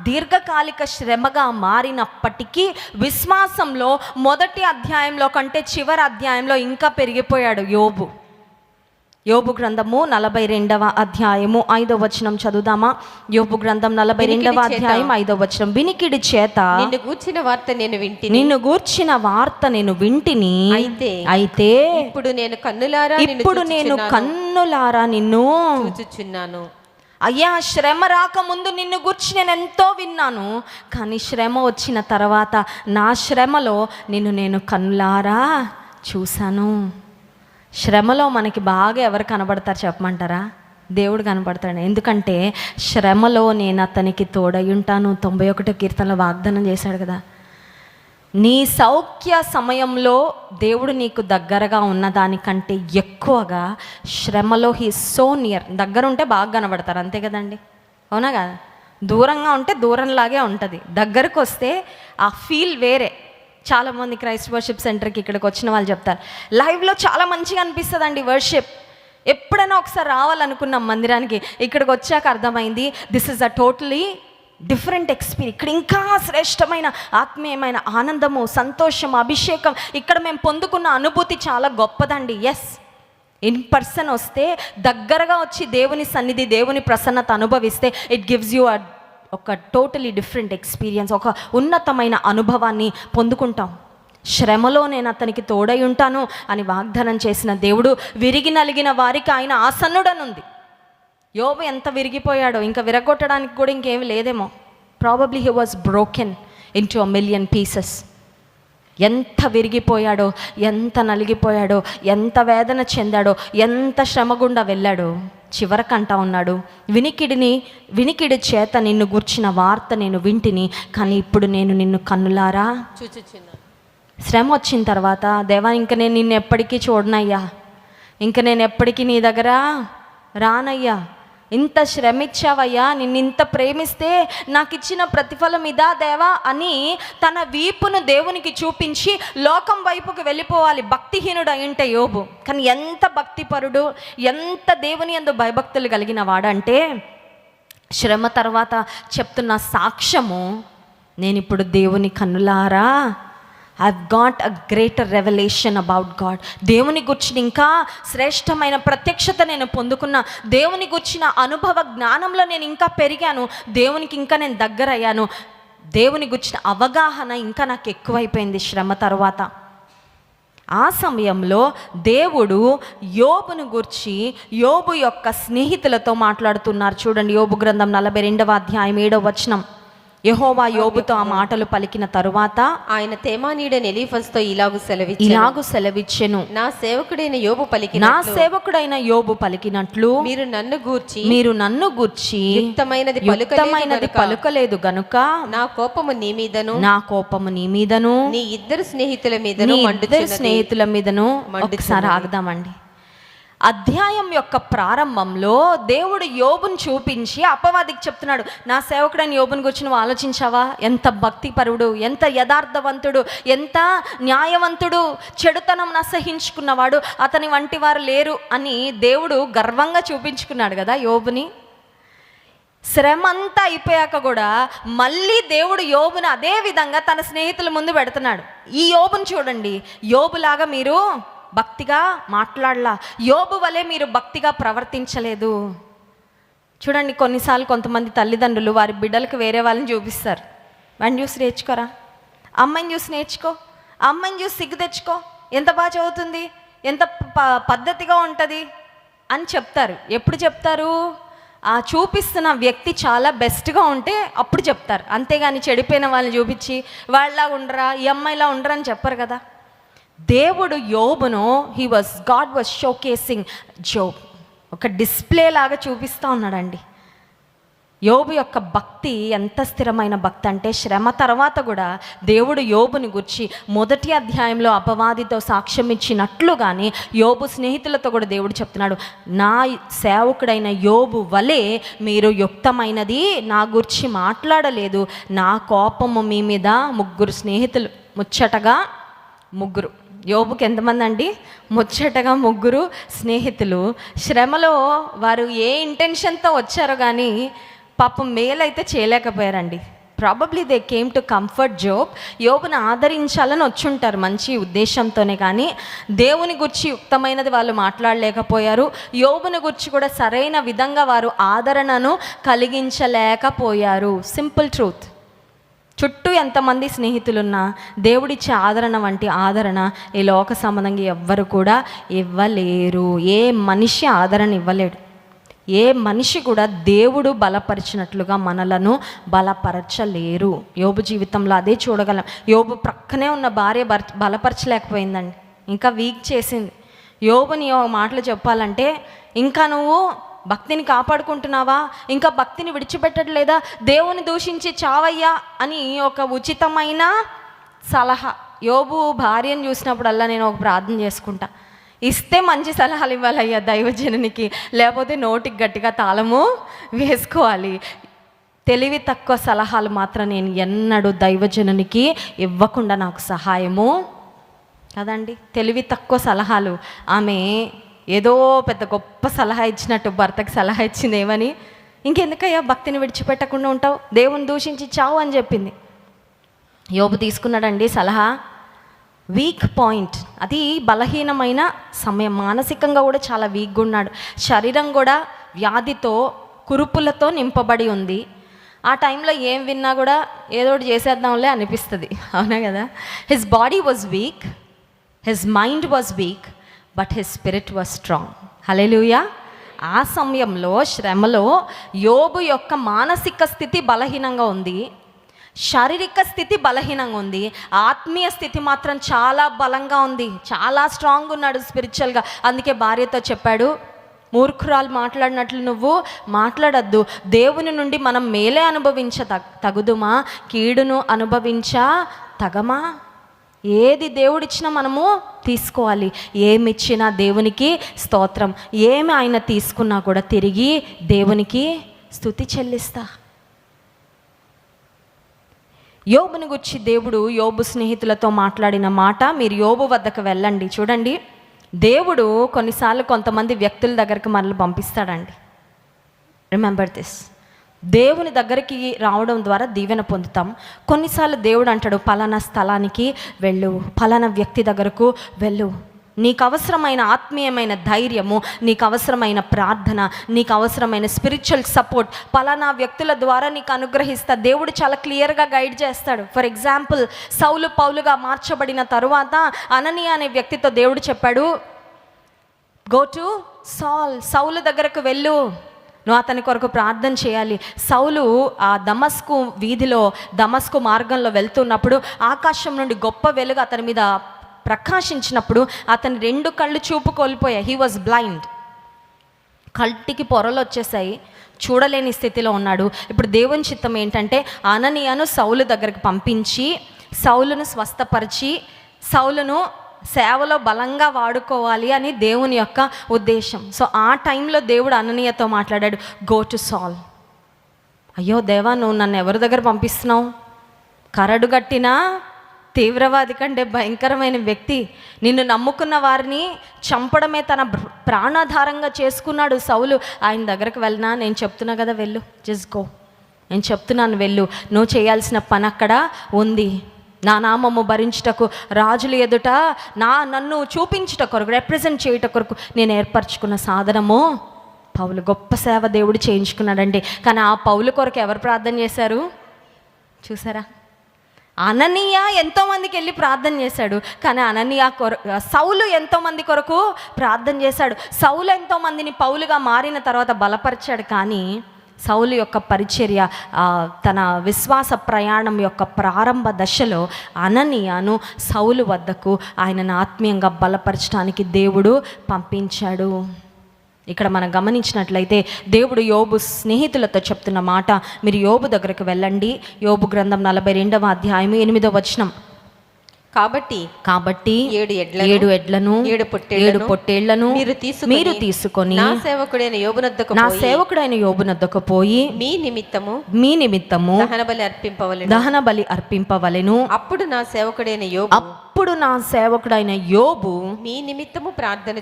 దీర్ఘకాలిక శ్రమగా మారినప్పటికీ విశ్వాసంలో 1వ అధ్యాయంలో కంటే చివరి అధ్యాయంలో ఇంకా పెరిగిపోయాడు యోబు. యోబు గ్రంథము 42వ అధ్యాయము 5వ వచనం చదువుదామా? యోబు గ్రంథం 42వ అధ్యాయం 5వ వచనం. వినికిడి చేత నిన్ను గూర్చిన వార్త నేను వింటిని. అయితే ఇప్పుడు నేను కన్నులారా నిన్ను చూచుచున్నాను. అయ్యా, శ్రమ రాకముందు నిన్ను గూర్చి నేను ఎంతో విన్నాను, కానీ శ్రమ వచ్చిన తర్వాత నా శ్రమలో నేను కన్నులారా చూశాను. శ్రమలో మనకి బాగా ఎవరు కనబడతారు చెప్పమంటారా? దేవుడు కనబడతాడు. ఎందుకంటే శ్రమలో నేను అతనికి తోడై ఉంటాను. 91వ కీర్తనలో వాగ్దానం చేశాడు కదా, నీ సౌఖ్య సమయంలో దేవుడు నీకు దగ్గరగా ఉన్నదానికంటే ఎక్కువగా శ్రమలో హీ సో నియర్. దగ్గర ఉంటే బాగా కనబడతారు, అంతే కదండి, అవునా కదా? దూరంగా ఉంటే దూరంలాగే ఉంటుంది, దగ్గరకు వస్తే ఆ ఫీల్ వేరే. చాలామంది క్రైస్ట్ వర్షిప్ సెంటర్కి ఇక్కడికి వచ్చిన వాళ్ళు చెప్తారు, లైవ్లో చాలా మంచిగా అనిపిస్తుందండి వర్షిప్. ఎప్పుడైనా ఒకసారి రావాలనుకున్నాం మందిరానికి, ఇక్కడికి వచ్చాక అర్థమైంది this is a totally different experience. ఇక్కడ ఇంకా శ్రేష్టమైన ఆత్మీయమైన ఆనందము, సంతోషం, అభిషేకం ఇక్కడ మేము పొందుకున్న అనుభూతి చాలా గొప్పదండి. ఎస్, ఇన్ పర్సన్ వస్తే, దగ్గరగా వచ్చి దేవుని సన్నిధి, దేవుని ప్రసన్నత అనుభవిస్తే ఇట్ గివ్స్ యూ ఒక టోటలీ డిఫరెంట్ ఎక్స్పీరియన్స్, ఒక ఉన్నతమైన అనుభవాన్ని పొందుకుంటాం. శ్రమలో నేను అతనికి తోడై ఉంటాను అని వాగ్దానం చేసిన దేవుడు విరిగి నలిగిన వారికి ఆయన ఆసన్నుడనుంది. యోబు ఎంత విరిగిపోయాడో, ఇంకా విరగొట్టడానికి కూడా ఇంకేమీ లేదేమో. Probably he was broken into 1,000,000 pieces. ఎంత విరిగిపోయాడో, ఎంత నలిగిపోయాడో, ఎంత వేదన చెందాడో, ఎంత శ్రమ గుండా వెళ్ళాడో. చివరకంటా ఉన్నాడు, వినికిడి చేత నిన్ను గూర్చిన వార్త నేను వింటిని, కానీ ఇప్పుడు నేను నిన్ను కన్నులారా చూచుచున్నాను. శ్రమ వచ్చిన తర్వాత, దేవా ఇంక నేను నిన్ను ఎప్పటికీ చూడనయ్యా, ఇంక నేను ఎప్పటికీ నీ దగ్గర రానయ్యా, ఇంత శ్రమించావయ్యా, నిన్ను ఇంత ప్రేమిస్తే నాకు ఇచ్చిన ప్రతిఫలం ఇదా దేవా అని తన వీపును దేవునికి చూపించి లోకం వైపుకి వెళ్ళిపోవాలి భక్తిహీనుడు అయింటే యోబు. కానీ ఎంత భక్తిపరుడు, ఎంత దేవుని యందు భయభక్తులు కలిగిన వాడంటే శ్రమ తర్వాత చెప్తున్న సాక్ష్యము, నేను ఇప్పుడు దేవుని కన్నులారా I've got a greater revelation about God. దేవుని గుర్చిన ఇంకా శ్రేష్టమైన ప్రత్యక్షత నేను పొందుకున్నా, దేవుని గుర్చిన అనుభవ జ్ఞానంలో నేను ఇంకా పెరిగాను, దేవునికి ఇంకా నేను దగ్గర అయ్యాను, దేవుని గుర్చిన అవగాహన ఇంకా నాకు ఎక్కువైపోయింది శ్రమ తర్వాత. ఆ సమయంలో దేవుడు యోబును గురించి యోబు యొక్క స్నేహితులతో మాట్లాడుతున్నారు. చూడండి, యోబు గ్రంథం 42వ అధ్యాయం 7వ వచనం. యెహోవా యోబుతో ఆ మాటలు పలికిన తరువాత ఆయన తేమానీయుడైన ఎలీఫజుతో ఇలాగు సెలవిచ్చెను, నా సేవకుడైన యోబు పలికినట్లు మీరు నన్ను గూర్చి యుక్తమైనది పలుకలేదు గనుక నా కోపము నీ మీదను నీ ఇద్దరు స్నేహితుల మీదను ఒకసారి ఆగదామండి. అధ్యాయం యొక్క ప్రారంభంలో దేవుడు యోబుని చూపించి అపవాదికి చెప్తున్నాడు, నా సేవకుడైన యోబుని గురించి నువ్వు ఆలోచించావా? ఎంత భక్తిపరుడు, ఎంత యథార్థవంతుడు, ఎంత న్యాయవంతుడు, చెడుతనం అసహించుకున్నవాడు, అతని వంటి వారు లేరు అని దేవుడు గర్వంగా చూపించుకున్నాడు కదా యోబుని. శ్రమ అంతా అయిపోయాక కూడా మళ్ళీ దేవుడు యోబుని అదే విధంగా తన స్నేహితుల ముందు పెడుతున్నాడు. ఈ యోబుని చూడండి, యోబులాగా మీరు భక్తిగా మాట్లాడలా, యోబు వలె మీరు భక్తిగా ప్రవర్తించలేదు. చూడండి, కొన్నిసార్లు కొంతమంది తల్లిదండ్రులు వారి బిడ్డలకు వేరే వాళ్ళని చూపిస్తారు. వాడిని చూసి నేర్చుకోరా, అమ్మాయిని చూసి నేర్చుకో, అమ్మాయిని చూసి సిగ్గు తెచ్చుకో, ఎంత బాగా చదువుతుంది, ఎంత పద్ధతిగా ఉంటుంది అని చెప్తారు. ఎప్పుడు చెప్తారు? ఆ చూపిస్తున్న వ్యక్తి చాలా బెస్ట్గా ఉంటే అప్పుడు చెప్తారు. అంతేగాని చెడిపోయిన వాళ్ళని చూపించి వాళ్ళలా ఉండరా, ఈ అమ్మాయిలా ఉండరా అని చెప్పరు కదా. దేవుడు యోబును గాడ్ వాజ్ షోకేసింగ్ జోబ్, ఒక డిస్ప్లే లాగా చూపిస్తూ ఉన్నాడండి. యోబు యొక్క భక్తి ఎంత స్థిరమైన భక్తి అంటే, శ్రమ తర్వాత కూడా దేవుడు యోబుని గురించి మొదటి అధ్యాయంలో అపవాదితో సాక్ష్యం ఇచ్చినట్లుగానే యోబు స్నేహితులతో కూడా దేవుడు చెప్తున్నాడు, నా సేవకుడైన యోబు వలె మీరు యుక్తమైనది నా గురించి మాట్లాడలేదు, నా కోపము మీ మీద ముగ్గురు స్నేహితులు, ముచ్చటగా ముగ్గురు. యోబుకి ఎంతమంది అండి? ముచ్చటగా ముగ్గురు స్నేహితులు. శ్రమలో వారు ఏ ఇంటెన్షన్తో వచ్చారో కానీ పాపం మేలైతే చేయలేకపోయారండి. Probably they came to comfort Job. యోబుని ఆదరించాలని వచ్చుంటారు మంచి ఉద్దేశంతోనే, కానీ దేవుని గురించి యుక్తమైనది వాళ్ళు మాట్లాడలేకపోయారు. యోబుని గురించి కూడా సరైన విధంగా వారు ఆదరణను కలిగించలేకపోయారు. Simple truth. చుట్టూ ఎంతమంది స్నేహితులున్నా దేవుడిచ్చే ఆదరణ వంటి ఆదరణ ఈ లోక సంబంధంగా ఎవ్వరు కూడా ఇవ్వలేరు. ఏ మనిషి ఆదరణ ఇవ్వలేడు. ఏ మనిషి కూడా దేవుడు బలపరిచినట్లుగా మనలను బలపరచలేరు. యోబు జీవితంలో అదే చూడగలం. యోబు ప్రక్కనే ఉన్న భార్య బలపరచలేకపోయిందండి, ఇంకా వీక్ చేసింది. యోబుని మాటలు చెప్పాలంటే, ఇంకా నువ్వు భక్తిని కాపాడుకుంటున్నావా, ఇంకా భక్తిని విడిచిపెట్టట్లేదా, దేవుని దూషించి చావయ్యా అని ఒక ఉచితమైన సలహా. యోబు భార్యను చూసినప్పుడల్లా నేను ఒక ప్రార్థన చేసుకుంటా, ఇస్తే మంచి సలహాలు ఇవ్వాలయ్యా దైవజనునికి, లేకపోతే నోటికి గట్టిగా తాళము వేసుకోవాలి. తెలివి తక్కువ సలహాలు మాత్రం నేను ఎన్నడూ దైవజనునికి ఇవ్వకుండా నాకు సహాయము కదండి. తెలివి తక్కువ సలహాలు. ఆమె ఏదో పెద్ద గొప్ప సలహా ఇచ్చినట్టు భర్తకి సలహా ఇచ్చింది ఏమని, ఇంకెందుకయ్యా భక్తిని విడిచిపెట్టకుండా ఉంటావు, దేవుని దూషించి చావు అని చెప్పింది. యోబు తీసుకున్నాడండి సలహా. వీక్ పాయింట్, అది బలహీనమైన సమయం. మానసికంగా కూడా చాలా వీక్గా ఉన్నాడు. శరీరం కూడా వ్యాధితో, కురుపులతో నింపబడి ఉంది. ఆ టైంలో ఏం విన్నా కూడా ఏదో ఒకటి చేసేద్దాంలే అనిపిస్తుంది, అవునా కదా. His body was weak, his mind was weak, but his spirit was strong. Hallelujah. ఆ సమయంలో శ్రమలో యోబు యొక్క మానసిక స్థితి బలహీనంగా ఉంది, శారీరక స్థితి బలహీనంగా ఉంది, ఆత్మీయ స్థితి మాత్రం చాలా బలంగా ఉంది, చాలా స్ట్రాంగ్ ఉన్నాడు స్పిరిచువల్గా. అందుకే భార్యతో చెప్పాడు, మూర్ఖురాలు మాట్లాడినట్లు నువ్వు మాట్లాడద్దు, దేవుని నుండి మనం మేలే తగుదుమా, కీడును తగమా. ఏది దేవుడిచ్చినా మనము తీసుకోవాలి. ఏమిచ్చినా దేవునికి స్తోత్రం, ఏమి ఆయన తీసుకున్నా కూడా తిరిగి దేవునికి స్తుతి చెల్లిస్తా. యోబుని గురించి దేవుడు యోబు స్నేహితులతో మాట్లాడిన మాట మీరు యోబు వద్దకు వెళ్ళండి. చూడండి, దేవుడు కొన్నిసార్లు కొంతమంది వ్యక్తుల దగ్గరికి మనల్ని పంపిస్తాడండి. Remember this. దేవుని దగ్గరికి రావడం ద్వారా దీవెన పొందుతాం. కొన్నిసార్లు దేవుడు అంటాడు, పలానా స్థలానికి వెళ్ళు, పలానా వ్యక్తి దగ్గరకు వెళ్ళు, నీకు అవసరమైన ఆత్మీయమైన ధైర్యము, నీకు అవసరమైన ప్రార్థన, నీకు అవసరమైన స్పిరిచువల్ సపోర్ట్ పలానా వ్యక్తుల ద్వారా నీకు అనుగ్రహిస్తా. దేవుడు చాలా క్లియర్గా గైడ్ చేస్తాడు. ఫర్ ఎగ్జాంపుల్, సౌలు పౌలుగా మార్చబడిన తరువాత అననీయ అనే వ్యక్తితో దేవుడు చెప్పాడు, గో టు సౌలు దగ్గరకు వెళ్ళు, నువ్వు అతని కొరకు ప్రార్థన చేయాలి. సౌలు ఆ దమస్కు మార్గంలో వెళ్తున్నప్పుడు ఆకాశం నుండి గొప్ప వెలుగు అతని మీద ప్రకాశించినప్పుడు అతని 2 కళ్ళు చూపు కోల్పోయాయి. He was blind. కంటికి పొరలు వచ్చేసాయి, చూడలేని స్థితిలో ఉన్నాడు. ఇప్పుడు దేవుని చిత్తం ఏంటంటే అననీయను సౌలు దగ్గరికి పంపించి సౌలును స్వస్థపరిచి సౌలును సేవలో బలంగా వాడుకోవాలి అని దేవుని యొక్క ఉద్దేశం. సో ఆ టైంలో దేవుడు అననీయతో మాట్లాడాడు, గో టు సాల్. అయ్యో దేవా, నువ్వు నన్ను ఎవరి దగ్గర పంపిస్తున్నావు? కరడుగట్టిన తీవ్రవాది కంటే భయంకరమైన వ్యక్తి, నిన్ను నమ్ముకున్న వారిని చంపడమే తన ప్రాణాధారంగా చేసుకున్నాడు సౌలు. ఆయన దగ్గరకు వెళ్ళినా, నేను చెప్తున్నా కదా వెళ్ళు, జస్ట్ గో, నేను చెప్తున్నాను వెళ్ళు, నువ్వు చేయాల్సిన పని అక్కడ ఉంది. నా నామము భరించుటకు రాజుల ఎదుట నన్ను చూపించుట కొరకు, రిప్రజెంట్ చేయుట కొరకు నేను ఏర్పరచుకున్న సాధనము పౌలు. గొప్ప సేవ దేవుడు చేయించుకున్నాడండి. కానీ ఆ పౌలు కొరకు ఎవరు ప్రార్థన చేశారు చూసారా? అననీయ ఎంతోమందికి వెళ్ళి ప్రార్థన చేశాడు, కానీ సౌలు ఎంతోమంది కొరకు ప్రార్థన చేశాడు. సౌలు ఎంతోమందిని పౌలుగా మారిన తర్వాత బలపరిచాడు. కానీ సౌలు యొక్క పరిచర్య, తన విశ్వాస ప్రయాణం యొక్క ప్రారంభ దశలో అననీయను సౌలు వద్దకు ఆయనను ఆత్మీయంగా బలపరచడానికి దేవుడు పంపించాడు. ఇక్కడ మనం గమనించినట్లయితే దేవుడు యోబు స్నేహితులతో చెప్తున్న మాట, మీరు యోబు దగ్గరకు వెళ్ళండి. యోబు గ్రంథం 42వ అధ్యాయం 8వ వచనం. కాబట్టి 7 ఎడ్లను 7 పొట్టేళ్లను మీరు తీసుకొని నా సేవకుడైన యోబునొద్దకు పోయి మీ నిమిత్తము దహన బలి అర్పింపవలెను. అప్పుడు నా సేవకుడైన యోబు మీ నిమిత్తము ప్రార్థన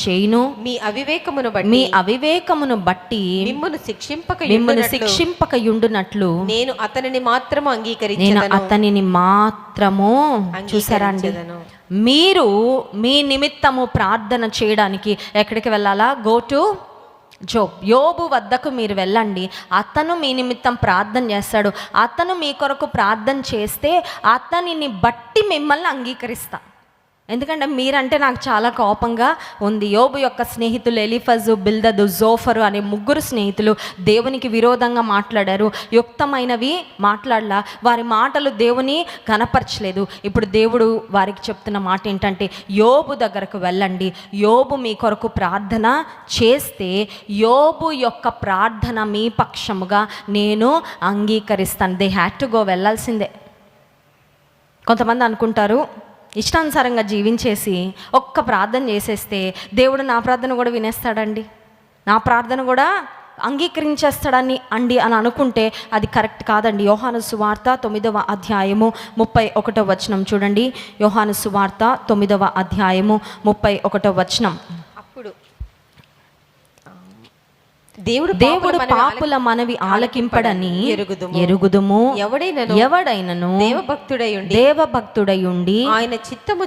చేయును. మీ అవివేకమును బట్టి మిమ్మును శిక్షింపకయుండునట్లు నేను అతనిని మాత్రము చూసారండి. మీరు మీ నిమిత్తము ప్రార్థన చేయడానికి ఎక్కడికి వెళ్ళాలా? గో టు యోబు వద్దకు మీరు వెళ్ళండి. అతను మీ నిమిత్తం ప్రార్థన చేస్తాడు. అతను మీ కొరకు ప్రార్థన చేస్తే అతనిని బట్టి మిమ్మల్ని అంగీకరిస్తా. ఎందుకంటే మీరంటే నాకు చాలా కోపంగా ఉంది. యోబు యొక్క స్నేహితులు ఎలీఫజు, బిల్దదు, జోఫరు అనే 3 స్నేహితులు దేవునికి విరోధంగా మాట్లాడారు. యుక్తమైనవి మాట్లాడలా, వారి మాటలు దేవుని కనపరచలేదు. ఇప్పుడు దేవుడు వారికి చెప్తున్న మాట ఏంటంటే, యోబు దగ్గరకు వెళ్ళండి, యోబు మీ కొరకు ప్రార్థన చేస్తే యోబు యొక్క ప్రార్థన మీ పక్షముగా నేను అంగీకరిస్తాను. దే హ్యాడ్ టు గో, వెళ్ళాల్సిందే. కొంతమంది అనుకుంటారు, ఇష్టానుసారంగా జీవించేసి ఒక్క ప్రార్థన చేసేస్తే దేవుడు నా ప్రార్థన కూడా వినేస్తాడండి, నా ప్రార్థన కూడా అంగీకరించేస్తాడని అని అనుకుంటే అది కరెక్ట్ కాదండి. యోహాను సువార్త 9వ అధ్యాయము 31వ వచనం చూడండి. యోహాను సువార్త 9వ అధ్యాయము 31వ వచనం. అప్పుడు దేవుడు పాపుల మనవి ఆలకింపడని ఎరుగుదుము. ఎవడైనను దేవభక్తుడయుండి ఆయన చిత్తము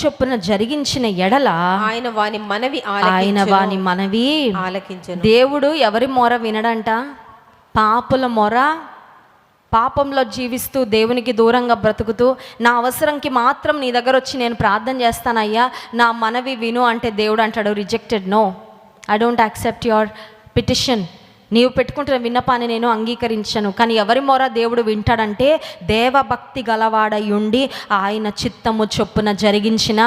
చొప్పున జరిగించిన ఎడల ఆయన వాని మనవి ఆలకించును. దేవుడు ఎవరి మొర వినడంట? పాపుల మొర. పాపంలో జీవిస్తూ దేవునికి దూరంగా బ్రతుకుతూ నా అవసరంకి మాత్రం నీ దగ్గర వచ్చి నేను ప్రార్థన చేస్తానయ్యా, నా మనవి విను అంటే దేవుడు అంటాడు, rejected, no, I don't accept your petition. నీవు పెట్టుకుంటున్న విన్నపాన్ని నేను అంగీకరించను. కానీ ఎవరి మొర దేవుడు వింటాడంటే దేవభక్తి గలవాడయుండి ఆయన చిత్తము చొప్పున జరిగించిన.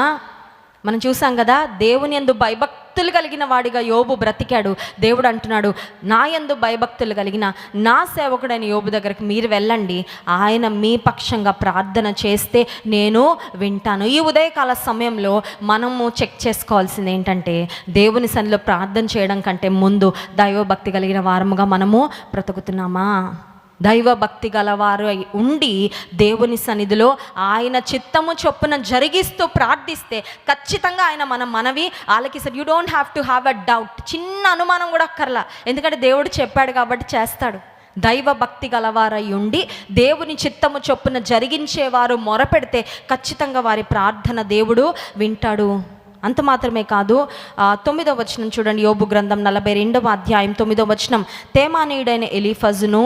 మనం చూసాం కదా, దేవుని యందు భయభక్తులు కలిగిన వాడిగా యోబు బ్రతికాడు. దేవుడు అంటున్నాడు, నా యందు భయభక్తులు కలిగిన నా సేవకుడైన యోబు దగ్గరికి మీరు వెళ్ళండి, ఆయన మీ పక్షంగా ప్రార్థన చేస్తే నేను వింటాను. ఈ ఉదయకాల సమయంలో మనము చెక్ చేసుకోవాల్సింది ఏంటంటే, దేవుని సన్నిధిలో ప్రార్థన చేయడం కంటే ముందు దైవభక్తి కలిగిన వారముగా మనము బ్రతుకుతున్నామా? దైవభక్తి గలవారు ఉండి దేవుని సన్నిధిలో ఆయన చిత్తము చొప్పున జరిగిస్తూ ప్రార్థిస్తే ఖచ్చితంగా ఆయన మన మనవి ఆలకిస్తాడు. You don't have to have a doubt. చిన్న అనుమానం కూడా అక్కర్లా, ఎందుకంటే దేవుడు చెప్పాడు కాబట్టి చేస్తాడు. దైవభక్తి గలవారై ఉండి దేవుని చిత్తము చొప్పున జరిగించేవారు మొరపెడితే ఖచ్చితంగా వారి ప్రార్థన దేవుడు వింటాడు. అంత మాత్రమే కాదు, 9వ వచనం చూడండి. యోబు గ్రంథం 42వ అధ్యాయం 9వ వచనం. తేమానీయుడైన ఎలీఫజును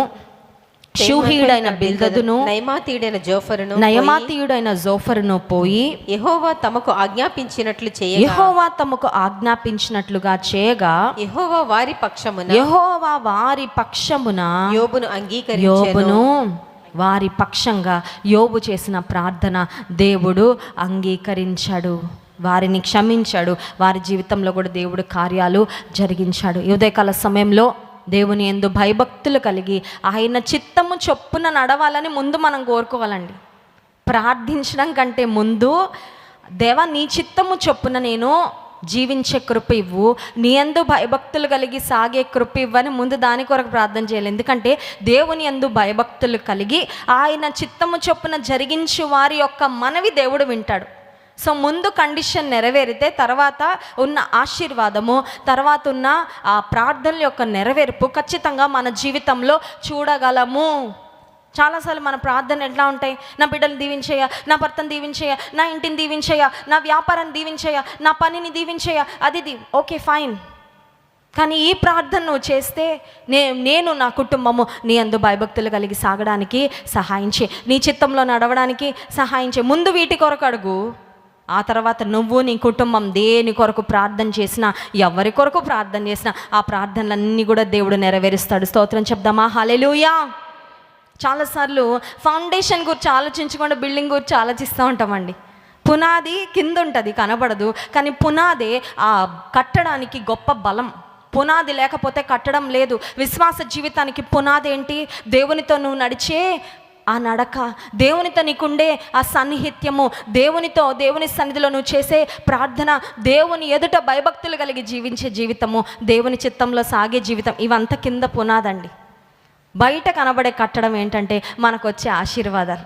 షూహీయుడైన బిల్దదును నయమాతీయుడైన జోఫరును పోయి యెహోవా తమకు ఆజ్ఞాపించినట్లు చేయగా యెహోవా తమకు ఆజ్ఞాపించినట్లుగా చేయగా యెహోవా వారి పక్షమున యోబును అంగీకరించెను. వారి పక్షంగా యోబు చేసిన ప్రార్థన దేవుడు అంగీకరించాడు, వారిని క్షమించాడు, వారి జీవితంలో కూడా దేవుడు కార్యాలు జరిగించాడు. ఈ ఉదయకాల సమయంలో దేవుని యందు భయభక్తులు కలిగి ఆయన చిత్తము చొప్పున నడవాలని ముందు మనం కోరుకోవాలండి. ప్రార్థించడం కంటే ముందు దేవా నీ చిత్తము చొప్పున నేను జీవించే కృప ఇవ్వు, నీ యందు భయభక్తులు కలిగి సాగే కృప ఇవ్వని ముందు దాని కొరకు ప్రార్థన చేయాలి. ఎందుకంటే దేవుని యందు భయభక్తులు కలిగి ఆయన చిత్తము చొప్పున జరిగించు వారి యొక్క మనవి దేవుడు వింటాడు. సో ముందు కండిషన్ నెరవేరితే తర్వాత ఉన్న ఆశీర్వాదము, తర్వాత ఉన్న ఆ ప్రార్థనల యొక్క నెరవేర్పు ఖచ్చితంగా మన జీవితంలో చూడగలము. చాలాసార్లు మన ప్రార్థన ఎట్లా ఉంటాయి? నా బిడ్డలు దీవించేయ, నా భర్తను దీవించేయ, నా ఇంటిని దీవించేయ, నా వ్యాపారాన్ని దీవించేయ, నా పనిని దీవించేయ, అది ఓకే ఫైన్. కానీ ఈ ప్రార్థన నువ్వు చేస్తే నేను నా కుటుంబము నీ యందు భయభక్తులు కలిగి సాగడానికి సహాయం చేయి, నీ చిత్తంలో నడవడానికి సహాయం చేయి. ముందు వీటి కొరకు అడుగు, ఆ తర్వాత నువ్వు నీ కుటుంబం దేని కొరకు ప్రార్థన చేసినా, ఎవరి కొరకు ప్రార్థన చేసినా ఆ ప్రార్థనలన్నీ కూడా దేవుడు నెరవేరుస్తాడు. స్తోత్రం చెప్దామా? హల్లెలూయా. చాలాసార్లు ఫౌండేషన్ గురించి ఆలోచించకుండా బిల్డింగ్ గురించి ఆలోచిస్తూ ఉంటామండి. పునాది కింద ఉంటుంది, కనబడదు, కానీ పునాదే ఆ కట్టడానికి గొప్ప బలం. పునాది లేకపోతే కట్టడం లేదు. విశ్వాస జీవితానికి పునాది ఏంటి? దేవునితో నువ్వు నడిచే ఆ నడక, దేవునితో నీకుండే ఆ సన్నిహిత్యము, దేవుని సన్నిధిలో నువ్వు చేసే ప్రార్థన, దేవుని ఎదుట భయభక్తులు కలిగి జీవించే జీవితము, దేవుని చిత్తంలో సాగే జీవితం, ఇవంతా కింద పునాదండి. బయట కనబడే కట్టడం ఏంటంటే మనకు వచ్చే ఆశీర్వాదాలు.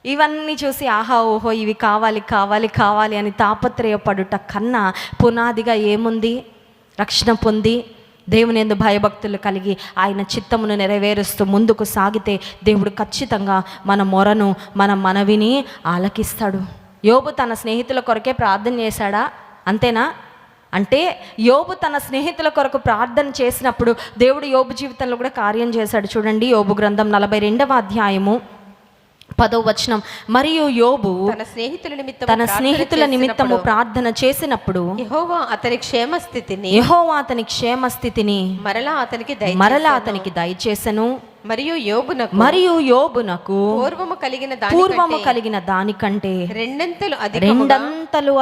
ఇవన్నీ చూసి ఆహా ఓహో ఇవి కావాలి కావాలి కావాలి అని తాపత్రయపడుట కన్నా పునాదిగా ఏముంది? రక్షణ పొంది దేవుని యందు భయభక్తులు కలిగి ఆయన చిత్తమును నెరవేరుస్తూ ముందుకు సాగితే దేవుడు ఖచ్చితంగా మన మొరను, మన మనవిని ఆలకిస్తాడు. యోబు తన స్నేహితుల కొరకే ప్రార్థన చేశాడా? అంతేనా? అంటే యోబు తన స్నేహితుల కొరకు ప్రార్థన చేసినప్పుడు దేవుడు యోబు జీవితంలో కూడా కార్యం చేశాడు. చూడండి, యోబు గ్రంథం 42వ అధ్యాయము 10వ వచనం. మరియు యోబు తన స్నేహితుల నిమిత్తము ప్రార్థన చేసినప్పుడు యెహోవా అతని క్షేమస్థితిని మరలా అతనికి దయచేసెను. మరియు యోబునకు పూర్వము కలిగిన దానికంటే రెండంతలు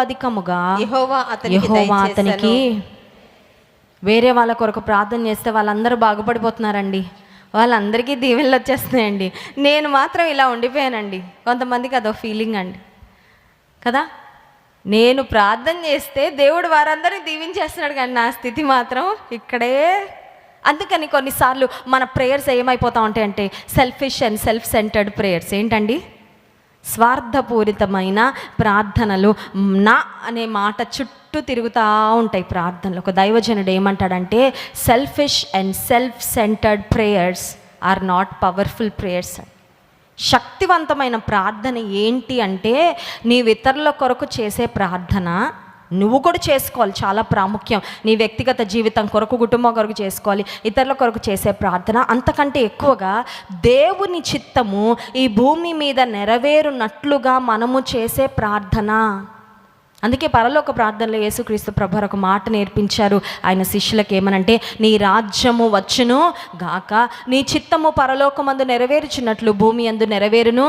అధికముగా యెహోవా అతనికి. వేరే వాళ్ళ కొరకు ప్రార్థన చేస్తే వాళ్ళందరూ బాగుపడిపోతున్నారండి, వాళ్ళందరికీ దీవెనలు వచ్చేస్తున్నాయండి. నేను మాత్రం ఇలా ఉండిపోయానండి. కొంతమందికి అదో ఫీలింగ్ అండి కదా. నేను ప్రార్థన చేస్తే దేవుడు వారందరినీ దీవించేస్తున్నాడు, కానీ నా స్థితి మాత్రం ఇక్కడే. అందుకని కొన్నిసార్లు మన ప్రేయర్స్ ఏమైపోతా ఉంటాయి అంటే selfish and self centred prayers. ఏంటండి? స్వార్థపూరితమైన ప్రార్థనలు. నా అనే మాట చుట్టూ తిరుగుతూ ఉంటాయి ప్రార్థనలు. ఒక దైవజనుడు ఏమంటాడంటే selfish and self centred prayers are not powerful prayers. శక్తివంతమైన ప్రార్థన ఏంటి అంటే నీవు ఇతరుల కొరకు చేసే ప్రార్థన నువ్వు కూడా చేసుకోవాలి, చాలా ప్రాముఖ్యం. నీ వ్యక్తిగత జీవితం కొరకు, కుటుంబం కొరకు చేసుకోవాలి, ఇతరుల కొరకు చేసే ప్రార్థన. అంతకంటే ఎక్కువగా దేవుని చిత్తము ఈ భూమి మీద నెరవేరునట్లుగా మనము చేసే ప్రార్థన. అందుకే పరలోక ప్రార్థనలో యేసుక్రీస్తు ప్రభు ఒక మాట నేర్పించారు ఆయన శిష్యులకు. ఏమనంటే నీ రాజ్యము వచ్చును గాక, నీ చిత్తము పరలోకమందు నెరవేర్చున్నట్లు భూమి యందు నెరవేరును.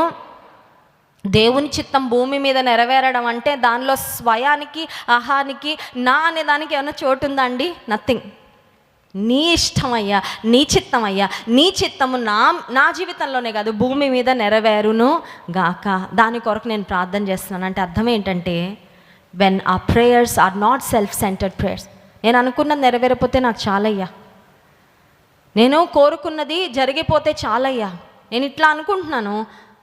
దేవుని చిత్తం భూమి మీద నెరవేరడం అంటే దానిలో స్వయానికి, అహానికి, నా అనే దానికి ఏమైనా చోటు ఉందా అండి? నథింగ్. నీ ఇష్టమయ్యా, నీ చిత్తమయ్యా, నీ చిత్తము నా జీవితంలోనే కాదు భూమి మీద నెరవేరును గాక. దాని కొరకు నేను ప్రార్థన చేస్తున్నాను. అంటే అర్థం ఏంటంటే వెన్ ఆ prayers are not self centred prayers. నేను అనుకున్నది నెరవేరపోతే నాకు చాలయ్యా, నేను కోరుకున్నది జరిగిపోతే చాలయ్యా, నేను ఇట్లా అనుకుంటున్నాను.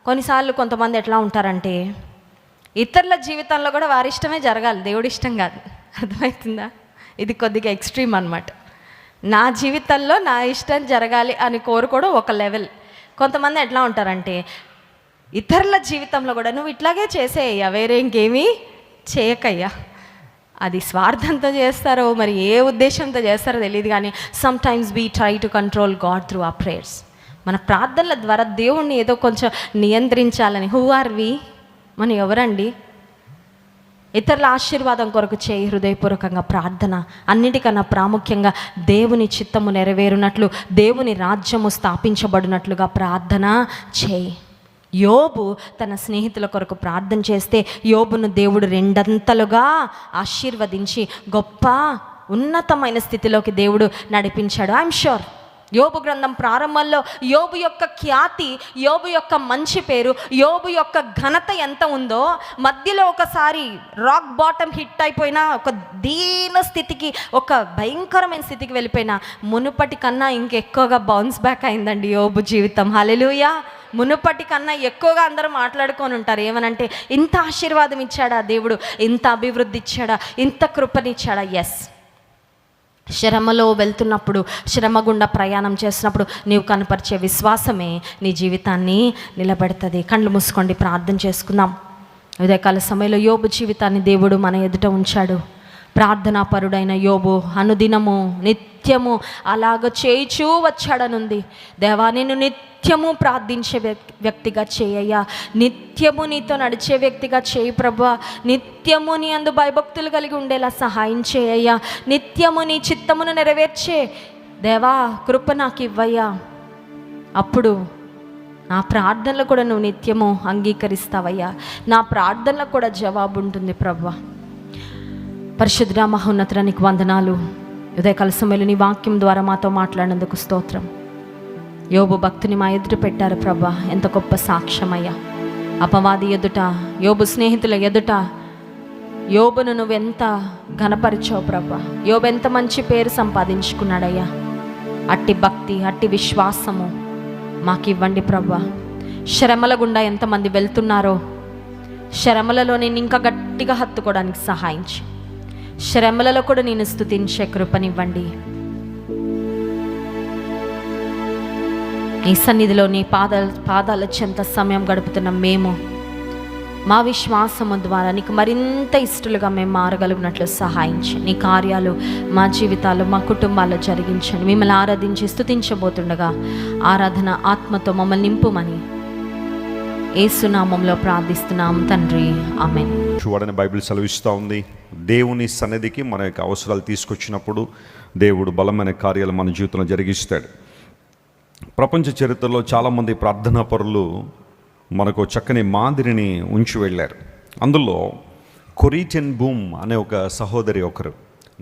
కొన్నిసార్లు కొంతమంది ఎట్లా ఉంటారంటే ఇతరుల జీవితంలో కూడా వారి ఇష్టమే జరగాలి, దేవుడి ఇష్టం కాదు. అర్థమవుతుందా? ఇది కొద్దిగా ఎక్స్ట్రీమ్ అన్నమాట. నా జీవితంలో నా ఇష్టం జరగాలి అని కోరుకోవడం ఒక లెవెల్. కొంతమంది ఎట్లా ఉంటారంటే ఇతరుల జీవితంలో కూడా నువ్వు ఇట్లాగే చేసేయ్యా, వేరే ఇంకేమీ చేయకయ్యా. అది స్వార్థంతో చేస్తారో మరి ఏ ఉద్దేశంతో చేస్తారో తెలియదు, కానీ some times we try to control God through our prayers. మన ప్రార్థనల ద్వారా దేవుణ్ణి ఏదో కొంచెం నియంత్రించాలని. హూ ఆర్ వి? మనం ఎవరండి? ఇతరుల ఆశీర్వాదం కొరకు చేయి హృదయపూర్వకంగా ప్రార్థన. అన్నిటికన్నా ప్రాముఖ్యంగా దేవుని చిత్తము నెరవేరునట్లు, దేవుని రాజ్యము స్థాపించబడినట్లుగా ప్రార్థన చేయి. యోబు తన స్నేహితుల కొరకు ప్రార్థన చేస్తే యోబును దేవుడు రెండంతలుగా ఆశీర్వదించి గొప్ప ఉన్నతమైన స్థితిలోకి దేవుడు నడిపించాడు. ఐఎమ్ షూర్ యోబు గ్రంథం ప్రారంభంలో యోబు యొక్క ఖ్యాతి, యోబు యొక్క మంచి పేరు, యోబు యొక్క ఘనత ఎంత ఉందో, మధ్యలో ఒకసారి రాక్ బాటమ్ హిట్ అయిపోయినా, ఒక దీన స్థితికి, ఒక భయంకరమైన స్థితికి వెళ్ళిపోయినా మునుపటి కన్నా ఇంకెక్కువగా బౌన్స్ బ్యాక్ అయిందండి యోబు జీవితం. హల్లెలూయా. మునుపటి కన్నా ఎక్కువగా అందరూ మాట్లాడుకొని ఉంటారు ఏమనంటే, ఇంత ఆశీర్వాదం ఇచ్చాడా దేవుడు, ఇంత అభివృద్ధి ఇచ్చాడా, ఇంత కృపనిచ్చాడా. ఎస్, శ్రమలో వెళ్తున్నప్పుడు, శ్రమ గుండా ప్రయాణం చేసినప్పుడు నీవు కనపరిచే విశ్వాసమే నీ జీవితాన్ని నిలబెడుతుంది. కళ్ళు మూసుకోండి, ప్రార్థన చేసుకుందాం. ఉదయకాల సమయంలో యోబు జీవితాన్ని దేవుడు మన ఎదుట ఉంచాడు. ప్రార్థనాపరుడైన యోబు అనుదినము నిత్యము అలాగ చేయిచూ వచ్చాడనుంది. దేవా, నేను నిత్యము ప్రార్థించే వ్యక్తిగా చేయయ్యా, నిత్యము నీతో నడిచే వ్యక్తిగా చేయి ప్రభువా, నిత్యము నీ అందు భయభక్తులు కలిగి ఉండేలా సహాయం చేయయ్యా, నిత్యము నీ చిత్తమును నెరవేర్చే దేవా కృప నాకు ఇవ్వయ్యా. అప్పుడు నా ప్రార్థనలు కూడా నువ్వు నిత్యము అంగీకరిస్తావయ్యా, నా ప్రార్థనలకు కూడా జవాబు ఉంటుంది ప్రభువా. పరిశుద్ధ మహోన్నతుడా, నీకు వందనాలు. ఉదయకాల సమయంలో నీ వాక్యం ద్వారా మాతో మాట్లాడినందుకు స్తోత్రం. యోబు భక్తుని మా ఎదుట పెట్టారు ప్రభా, ఎంత గొప్ప సాక్ష్యమయ్యా. అపవాది ఎదుట, యోబు స్నేహితుల ఎదుట యోబును నువ్వెంత ఘనపరిచావు ప్రభా. యోబు ఎంత మంచి పేరు సంపాదించుకున్నాడయ్యా. అట్టి భక్తి, అట్టి విశ్వాసము మాకు ఇవ్వండి ప్రభా. శ్రమల గుండా ఎంతమంది వెళ్తున్నారో, శ్రమలలో నేను ఇంకా గట్టిగా హత్తుకోవడానికి సహాయించి, శ్రమలలో కూడా నేను స్తుతించే కృపనివ్వండి. నీ సన్నిధిలో నీ పాదాల చెంత సమయం గడుపుతున్న మేము మా విశ్వాసము ద్వారా నీకు మరింత ఇష్టలుగా మేము మారగలిగినట్లు సహాయించి, నీ కార్యాలు మా జీవితాలు, మా కుటుంబాల్లో జరిగించండి. మిమ్మల్ని ఆరాధించి స్తుతించబోతుండగా ఆరాధన ఆత్మతో మమ్మల్ని నింపుమని యేసు నామములో ప్రార్థిస్తున్నాం తండ్రి, ఆమేన్. చూడని బైబిల్ సెలవిస్తూ ఉంది, దేవుని సన్నిధికి మన యొక్క అవసరాలు తీసుకొచ్చినప్పుడు దేవుడు బలమైన కార్యాలు మన జీవితంలో జరిగిస్తాడు. ప్రపంచ చరిత్రలో చాలామంది ప్రార్థనా పరులు మనకు చక్కని మాదిరిని ఉంచి వెళ్ళారు. అందులో కొరీ టెన్ బూమ్ అనే ఒక సహోదరి ఒకరు.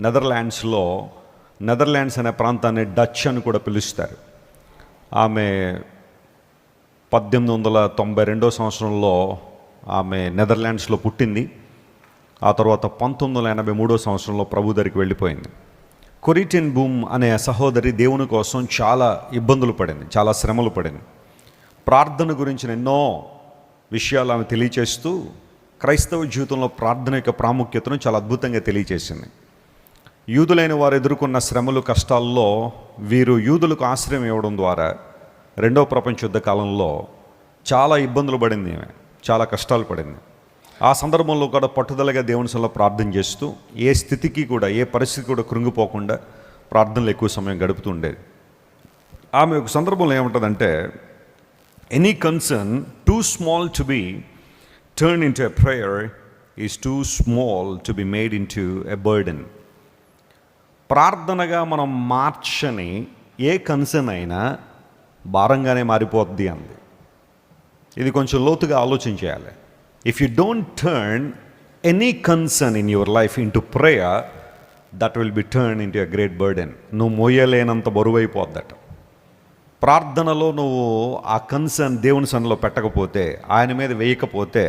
నెదర్లాండ్స్ అనే ప్రాంతాన్ని డచ్ అని కూడా పిలుస్తారు. ఆమె 1892 సంవత్సరంలో ఆమె నెదర్లాండ్స్లో పుట్టింది. ఆ తర్వాత 1983 సంవత్సరంలో ప్రభు దగ్గరికి వెళ్ళిపోయింది. కొరీ టెన్ బూమ్ అనే సహోదరి దేవుని కోసం చాలా ఇబ్బందులు పడింది, చాలా శ్రమలు పడింది. ప్రార్థన గురించిన ఎన్నో విషయాలు ఆమె తెలియచేస్తూ క్రైస్తవ జీవితంలో ప్రార్థన యొక్క ప్రాముఖ్యతను చాలా అద్భుతంగా తెలియచేసింది. యూదులైన వారు ఎదుర్కొన్న శ్రమలు, కష్టాల్లో వీరు యూదులకు ఆశ్రయం ఇవ్వడం ద్వారా రెండవ ప్రపంచ యుద్ధ కాలంలో చాలా ఇబ్బందులు పడింది, చాలా కష్టాలు పడింది. ఆ సందర్భంలో కూడా పట్టుదలగా దేవుని సన్నిధిలో ప్రార్థన చేస్తూ ఏ స్థితికి కూడా, ఏ పరిస్థితి కూడా కృంగిపోకుండా ప్రార్థనలు ఎక్కువ సమయం గడుపుతూ ఉండేది. ఆమె ఒక సందర్భంలో ఏముంటుందంటే, any concern too small to be turn into a prayer is too small to be made into a burden. ప్రార్థనగా మనం మార్చని ఏ కన్సర్న్ అయినా భారంగానే మారిపోద్ది అంది. ఇది కొంచెం లోతుగా ఆలోచించేయాలి. If you don't turn any concern in your life into prayer, that will be turn into a great burden. నువ్వు మోయలేనంత బరువు అయిపోద్దట. ప్రార్థనలో నువ్వు ఆ కన్సర్న్ దేవుని సన్నిధిలో పెట్టకపోతే, ఆయన మీద వేయకపోతే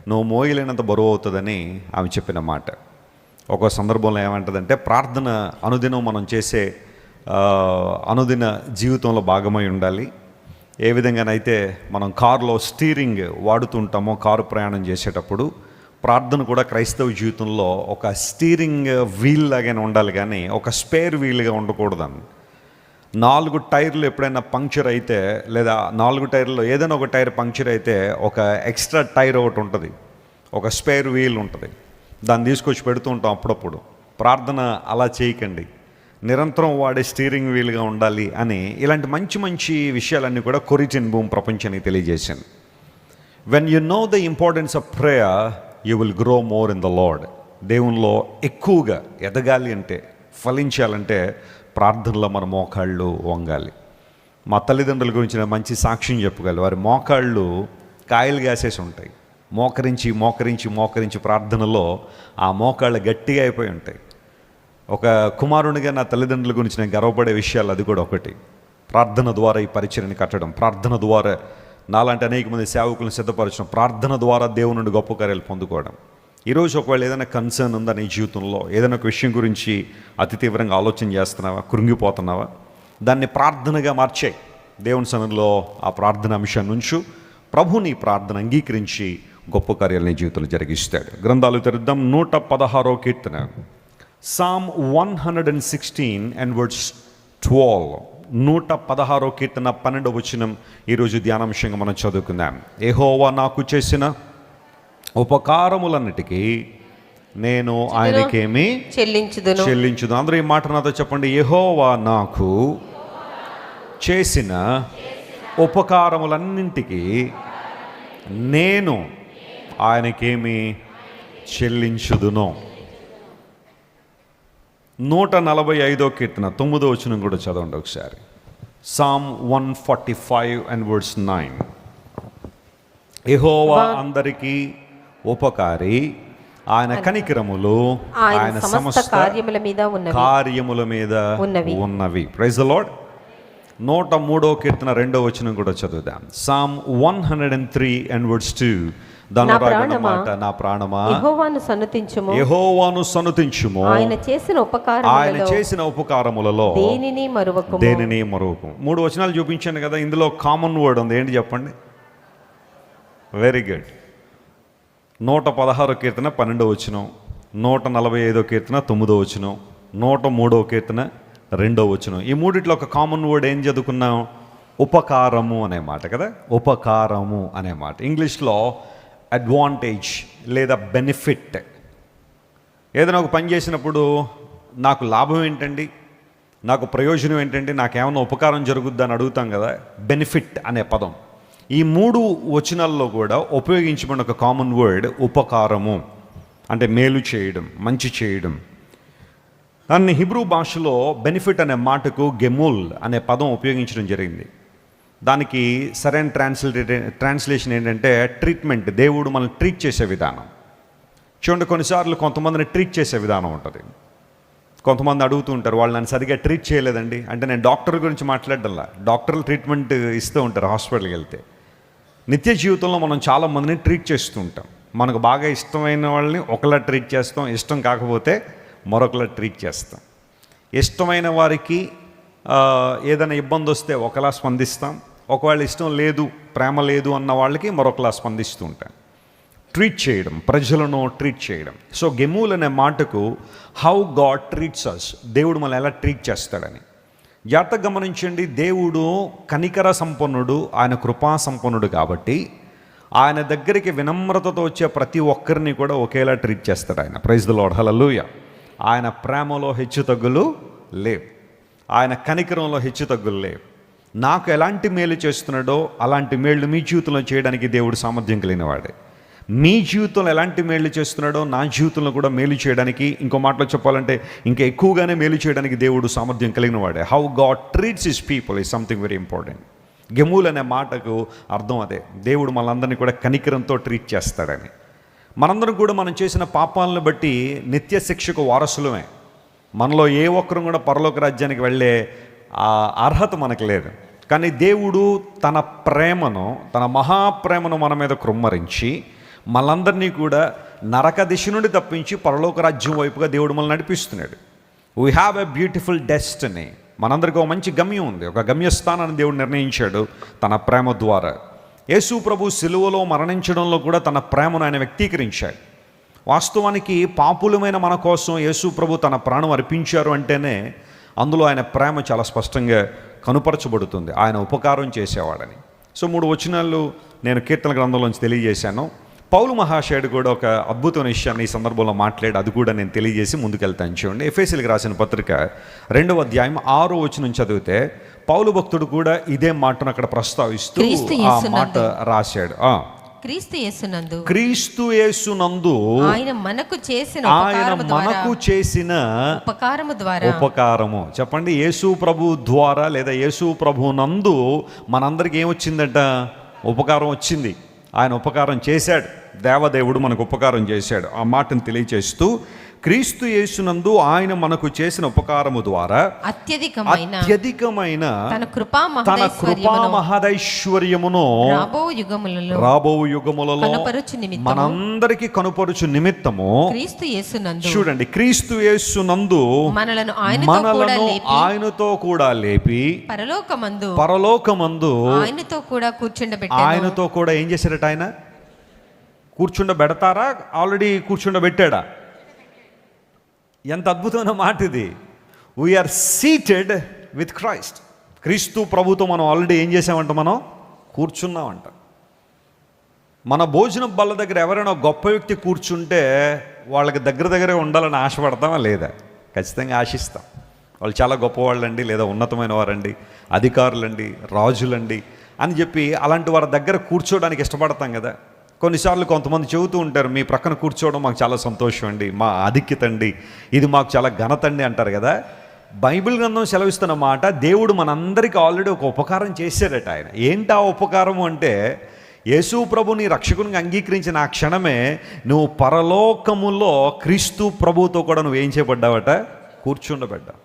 నువ్వు మోయలేనంత బరువు అవుతుందని ఆమె చెప్పిన మాట. ఒక సందర్భంలో ఏమంటుందంటే, ప్రార్థన అనుదినం మనం చేసే అనుదిన జీవితంలో భాగమై ఉండాలి. ఏ విధంగానైతే మనం కారులో స్టీరింగ్ వాడుతుంటామో కారు ప్రయాణం చేసేటప్పుడు, ప్రార్థన కూడా క్రైస్తవ జీవితంలో ఒక స్టీరింగ్ వీల్ లాగానే ఉండాలి, కానీ ఒక స్పేర్ వీల్గా ఉండకూడదని. 4 టైర్లు ఎప్పుడైనా పంక్చర్ అయితే, లేదా 4 టైర్లో ఏదైనా ఒక టైర్ పంక్చర్ అయితే ఒక ఎక్స్ట్రా టైర్ ఒకటి ఉంటుంది, ఒక స్పేర్ వీల్ ఉంటుంది. దాన్ని తీసుకొచ్చి పెడుతూ ఉంటాం అప్పుడప్పుడు. ప్రార్థన అలా చేయకండి. నిరంతరం వాడే స్టీరింగ్ వీల్గా ఉండాలి అని ఇలాంటి మంచి మంచి విషయాలన్నీ కూడా కొరి టెన్ బూమ్ ప్రపంచానికి తెలియజేశాను. When you know the importance of prayer you will grow more in the Lord. దేవునిలో ఎక్కువగా ఎదగాలి అంటే, ఫలించాలంటే ప్రార్థనలో మన మోకాళ్ళు వంగాలి. మా తల్లిదండ్రుల గురించి నేను మంచి సాక్ష్యం చెప్పగలను. వారి మోకాళ్ళు కాయలు గాసేసి ఉంటాయి. మోకరించి మోకరించి మోకరించి ప్రార్థనలో ఆ మోకాళ్ళు గట్టిగా అయిపోయి ఉంటాయి. ఒక కుమారునిగా నా తల్లిదండ్రుల గురించి నేను గర్వపడే విషయాలు అది కూడా ఒకటి. ప్రార్థన ద్వారా ఈ పరిచర్యని కట్టడం, ప్రార్థన ద్వారా నాలాంటి అనేక మంది సేవకులను సిద్ధపరచడం, ప్రార్థన ద్వారా దేవుని నుండి గొప్ప కార్యాలు పొందుకోవడం. ఈరోజు ఒకవేళ ఏదైనా కన్సర్న్ ఉందా నీ జీవితంలో, ఏదైనా ఒక విషయం గురించి అతి తీవ్రంగా ఆలోచన చేస్తున్నావా, కృంగిపోతున్నావా, దాన్ని ప్రార్థనగా మార్చేయి. దేవుని సన్నిధిలో ఆ ప్రార్థన అంశాన్ని ఉంచు. ప్రభు నీ ప్రార్థన అంగీకరించి గొప్ప కార్యాలు నీ జీవితంలో జరిగిస్తాడు. గ్రంథాలు తెరుద్దాం. 116వ కీర్తన, Psalm 116 and verse 12. 116వ కీర్తన 12వ వచనం ఈరోజు ధ్యానాంశంగా మనం చదువుకుందాం. యెహోవా నాకు చేసిన ఉపకారములన్నిటికీ నేను ఆయనకేమి చెల్లించుదు. అందరూ ఈ మాట నాతో చెప్పండి. యెహోవా నాకు చేసిన ఉపకారములన్నింటికి నేను ఆయనకేమి చెల్లించుదును. 145వ కీర్తన 9వ వచనం కూడా చదవండి ఒకసారి. Psalm 145 and verse 9. యెహోవా అందరికీ ఉపకారి, ఆయన కనికరములు ఆయన సమస్త కార్యముల మీద ఉన్నవి. Praise the Lord. 103వ కీర్తన 2వ వచనం కూడా చదువుదాం. Psalm 103 and verse 2. దానిలో రాయబడిన మాట, నా ప్రాణమా యెహోవాను సన్నుతించుము, ఆయన చేసిన ఉపకారములలో దేనిని మరువకుము. 3 వచనాలు చూపించాను కదా, ఇందులో కామన్ వర్డ్ ఉంది. ఏంటి చెప్పండి? Very good. 116వ కీర్తన 12వ వచనం, 145వ కీర్తన 9వ వచనం, 103వ కీర్తన 2వ వచనం. ఈ మూడిట్లో ఒక కామన్ వర్డ్ ఏం చదువుకున్నాం? ఉపకారము అనే మాట కదా. ఉపకారము అనే మాట ఇంగ్లీష్లో అడ్వాంటేజ్ లేదా బెనిఫిట్. ఏదైనా ఒక పని చేసినప్పుడు నాకు లాభం ఏంటండి, నాకు ప్రయోజనం ఏంటండి, నాకేమైనా ఉపకారం జరుగుద్ది అని అడుగుతాం కదా. బెనిఫిట్ అనే పదం ఈ 3 వచనాల్లో కూడా ఉపయోగించబడిన ఒక కామన్ వర్డ్ ఉపకారము. అంటే మేలు చేయడం, మంచి చేయడం. దాన్ని హిబ్రూ భాషలో బెనిఫిట్ అనే మాటకు గెమూల్ అనే పదం ఉపయోగించడం జరిగింది. దానికి సరైన ట్రాన్స్లేషన్ ఏంటంటే ట్రీట్మెంట్. దేవుడు మనల్ని ట్రీట్ చేసే విధానం. చూడండి, కొన్నిసార్లు కొంతమందిని ట్రీట్ చేసే విధానం ఉంటుంది. కొంతమంది అడుగుతూ ఉంటారు, వాళ్ళు నన్ను సరిగ్గా ట్రీట్ చేయలేదండి అంటే. నేను డాక్టర్ గురించి మాట్లాడడంలా, డాక్టర్లు ట్రీట్మెంట్ ఇస్తూ ఉంటారు హాస్పిటల్కి వెళ్తే. నిత్య జీవితంలో మనం చాలామందిని ట్రీట్ చేస్తూ ఉంటాం. మనకు బాగా ఇష్టమైన వాళ్ళని ఒకలా ట్రీట్ చేస్తాం, ఇష్టం కాకపోతే మరొకలా ట్రీట్ చేస్తాం. ఇష్టమైన వారికి ఏదైనా ఇబ్బంది వస్తే ఒకలా స్పందిస్తాం, ఒకవేళ ఇష్టం లేదు, ప్రేమ లేదు అన్న వాళ్ళకి మరొకలా స్పందిస్తూ ఉంటాం. ట్రీట్ చేయడం, ప్రజలను ట్రీట్ చేయడం. సో గెమూల్ అనే మాటకు హౌ గాడ్ ట్రీట్స్ అస్, దేవుడు మనల్ని ఎలా ట్రీట్ చేస్తాడని. జాగ్రత్తగా గమనించండి. దేవుడు కనికర సంపన్నుడు, ఆయన కృపా సంపన్నుడు కాబట్టి ఆయన దగ్గరికి వినమ్రతతో వచ్చే ప్రతి ఒక్కరిని కూడా ఒకేలా ట్రీట్ చేస్తాడు ఆయన. Praise the Lord. హల్లెలూయా. ఆయన ప్రేమలో హెచ్చుతగ్గులు లేవు, ఆయన కనికరంలో హెచ్చుతగ్గులు లేవు. నాకు ఎలాంటి మేలు చేస్తున్నాడో అలాంటి మేళ్ళు మీ జీవితంలో చేయడానికి దేవుడు సామర్థ్యం కలిగిన వాడే. మీ జీవితంలో ఎలాంటి మేలు చేస్తున్నాడో నా జీవితంలో కూడా మేలు చేయడానికి, ఇంకో మాటలో చెప్పాలంటే ఇంకా ఎక్కువగానే మేలు చేయడానికి దేవుడు సామర్థ్యం కలిగిన వాడే. How God treats his people is something very important. గెమూల్ అనే మాటకు అర్థం అదే. దేవుడు మనందరినీ కూడా కనికరంతో ట్రీట్ చేస్తాడని. మనందరం కూడా మనం చేసిన పాపాలను బట్టి నిత్య శిక్షకు వారసులమే. మనలో ఏ ఒక్కరు కూడా పరలోక రాజ్యానికి వెళ్ళే అర్హత మనకు లేదు. కానీ దేవుడు తన ప్రేమను, తన మహాప్రేమను మన మీద కృమ్మరించి మనందరినీ కూడా నరక దిశ నుండి తప్పించి పరలోక రాజ్యం వైపుగా దేవుడు మనల్ని నడిపిస్తున్నాడు. We have a beautiful destiny. మనందరికీ ఒక మంచి గమ్యం ఉంది, ఒక గమ్యస్థానాన్ని దేవుడు నిర్ణయించాడు తన ప్రేమ ద్వారా. యేసు ప్రభు సిలువలో మరణించడంలో కూడా తన ప్రేమను ఆయన వ్యక్తీకరించాడు. వాస్తవానికి పాపులమైన మన కోసం యేసు ప్రభు తన ప్రాణం అర్పించారు అంటేనే అందులో ఆయన ప్రేమ చాలా స్పష్టంగా కనుపరచబడుతుంది, ఆయన ఉపకారం చేసేవాడని. సో 3 వచనాలు నేను కీర్తన గ్రంథంలోంచి తెలియజేశాను. పౌలు మహాశయుడు కూడా ఒక అద్భుతమైన విషయాన్ని ఈ సందర్భంలో మాట్లాడి అది కూడా నేను తెలియజేసి ముందుకెళ్తాను. చూడండి, ఎఫెసీయులకు రాసిన పత్రిక 2వ అధ్యాయం 6వ వచనం చదివితే పౌలు భక్తుడు కూడా ఇదే మాటను అక్కడ ప్రస్తావిస్తూ ఆ మాట రాశాడు. క్రీస్తు యేసునందు ఆయన మనకు చేసిన ఉపకారము. చెప్పండి, యేసు ప్రభు ద్వారా లేదా యేసు ప్రభు నందు మనందరికి ఏమొచ్చిందట? ఉపకారం వచ్చింది. ఆయన ఉపకారం చేశాడు, దేవదేవుడు మనకు ఉపకారం చేశాడు. ఆ మాటను తెలియచేస్తూ క్రీస్తు యేసునందు ఆయన మనకు చేసిన ఉపకారము ద్వారా అత్యధికమైన తన కృపా మహదైశ్వర్యమును రాబో యుగములలో మనందరికి కనుపరుచు నిమిత్తము చూడండి, క్రీస్తు యేసునందు మనలను ఆయనతో కూడా లేపి పరలోకమందు ఆయనతో కూడా ఏం చేశారట? ఆయన కూర్చుండబెడతారా? ఆల్రెడీ కూర్చుండబెట్టాడా? ఎంత అద్భుతమైన మాట ఇది. We're seated with Christ. క్రీస్తు ప్రభుతో మనం ఆల్రెడీ ఏం చేసామంట? మనం కూర్చున్నామంట. మన భోజనం బల్ల దగ్గర ఎవరైనా గొప్ప వ్యక్తి కూర్చుంటే వాళ్ళకి దగ్గరే ఉండాలని ఆశపడతామా లేదా? ఖచ్చితంగా ఆశిస్తాం. వాళ్ళు చాలా గొప్పవాళ్ళండి, లేదా ఉన్నతమైన వారండి, అధికారులండి, రాజులండి అని చెప్పి అలాంటి వారి దగ్గర కూర్చోవడానికి ఇష్టపడతాం కదా. కొన్నిసార్లు కొంతమంది చెబుతూ ఉంటారు, మీ ప్రక్కన కూర్చోవడం మాకు చాలా సంతోషం అండి, మా ఆధిక్యత అండి, ఇది మాకు చాలా ఘనత అండి అంటారు కదా. బైబిల్ గ్రంథం సెలవిస్తున్న మాట, దేవుడు మనందరికీ ఆల్రెడీ ఒక ఉపకారం చేశాడట. ఆయన ఏంటి ఆ ఉపకారము అంటే, యేసు ప్రభుని రక్షకునిగా అంగీకరించిన ఆ క్షణమే నువ్వు పరలోకములో క్రీస్తు ప్రభుతో కూడా నువ్వు ఏం చేయబడ్డావట? కూర్చుండబడ్డావు.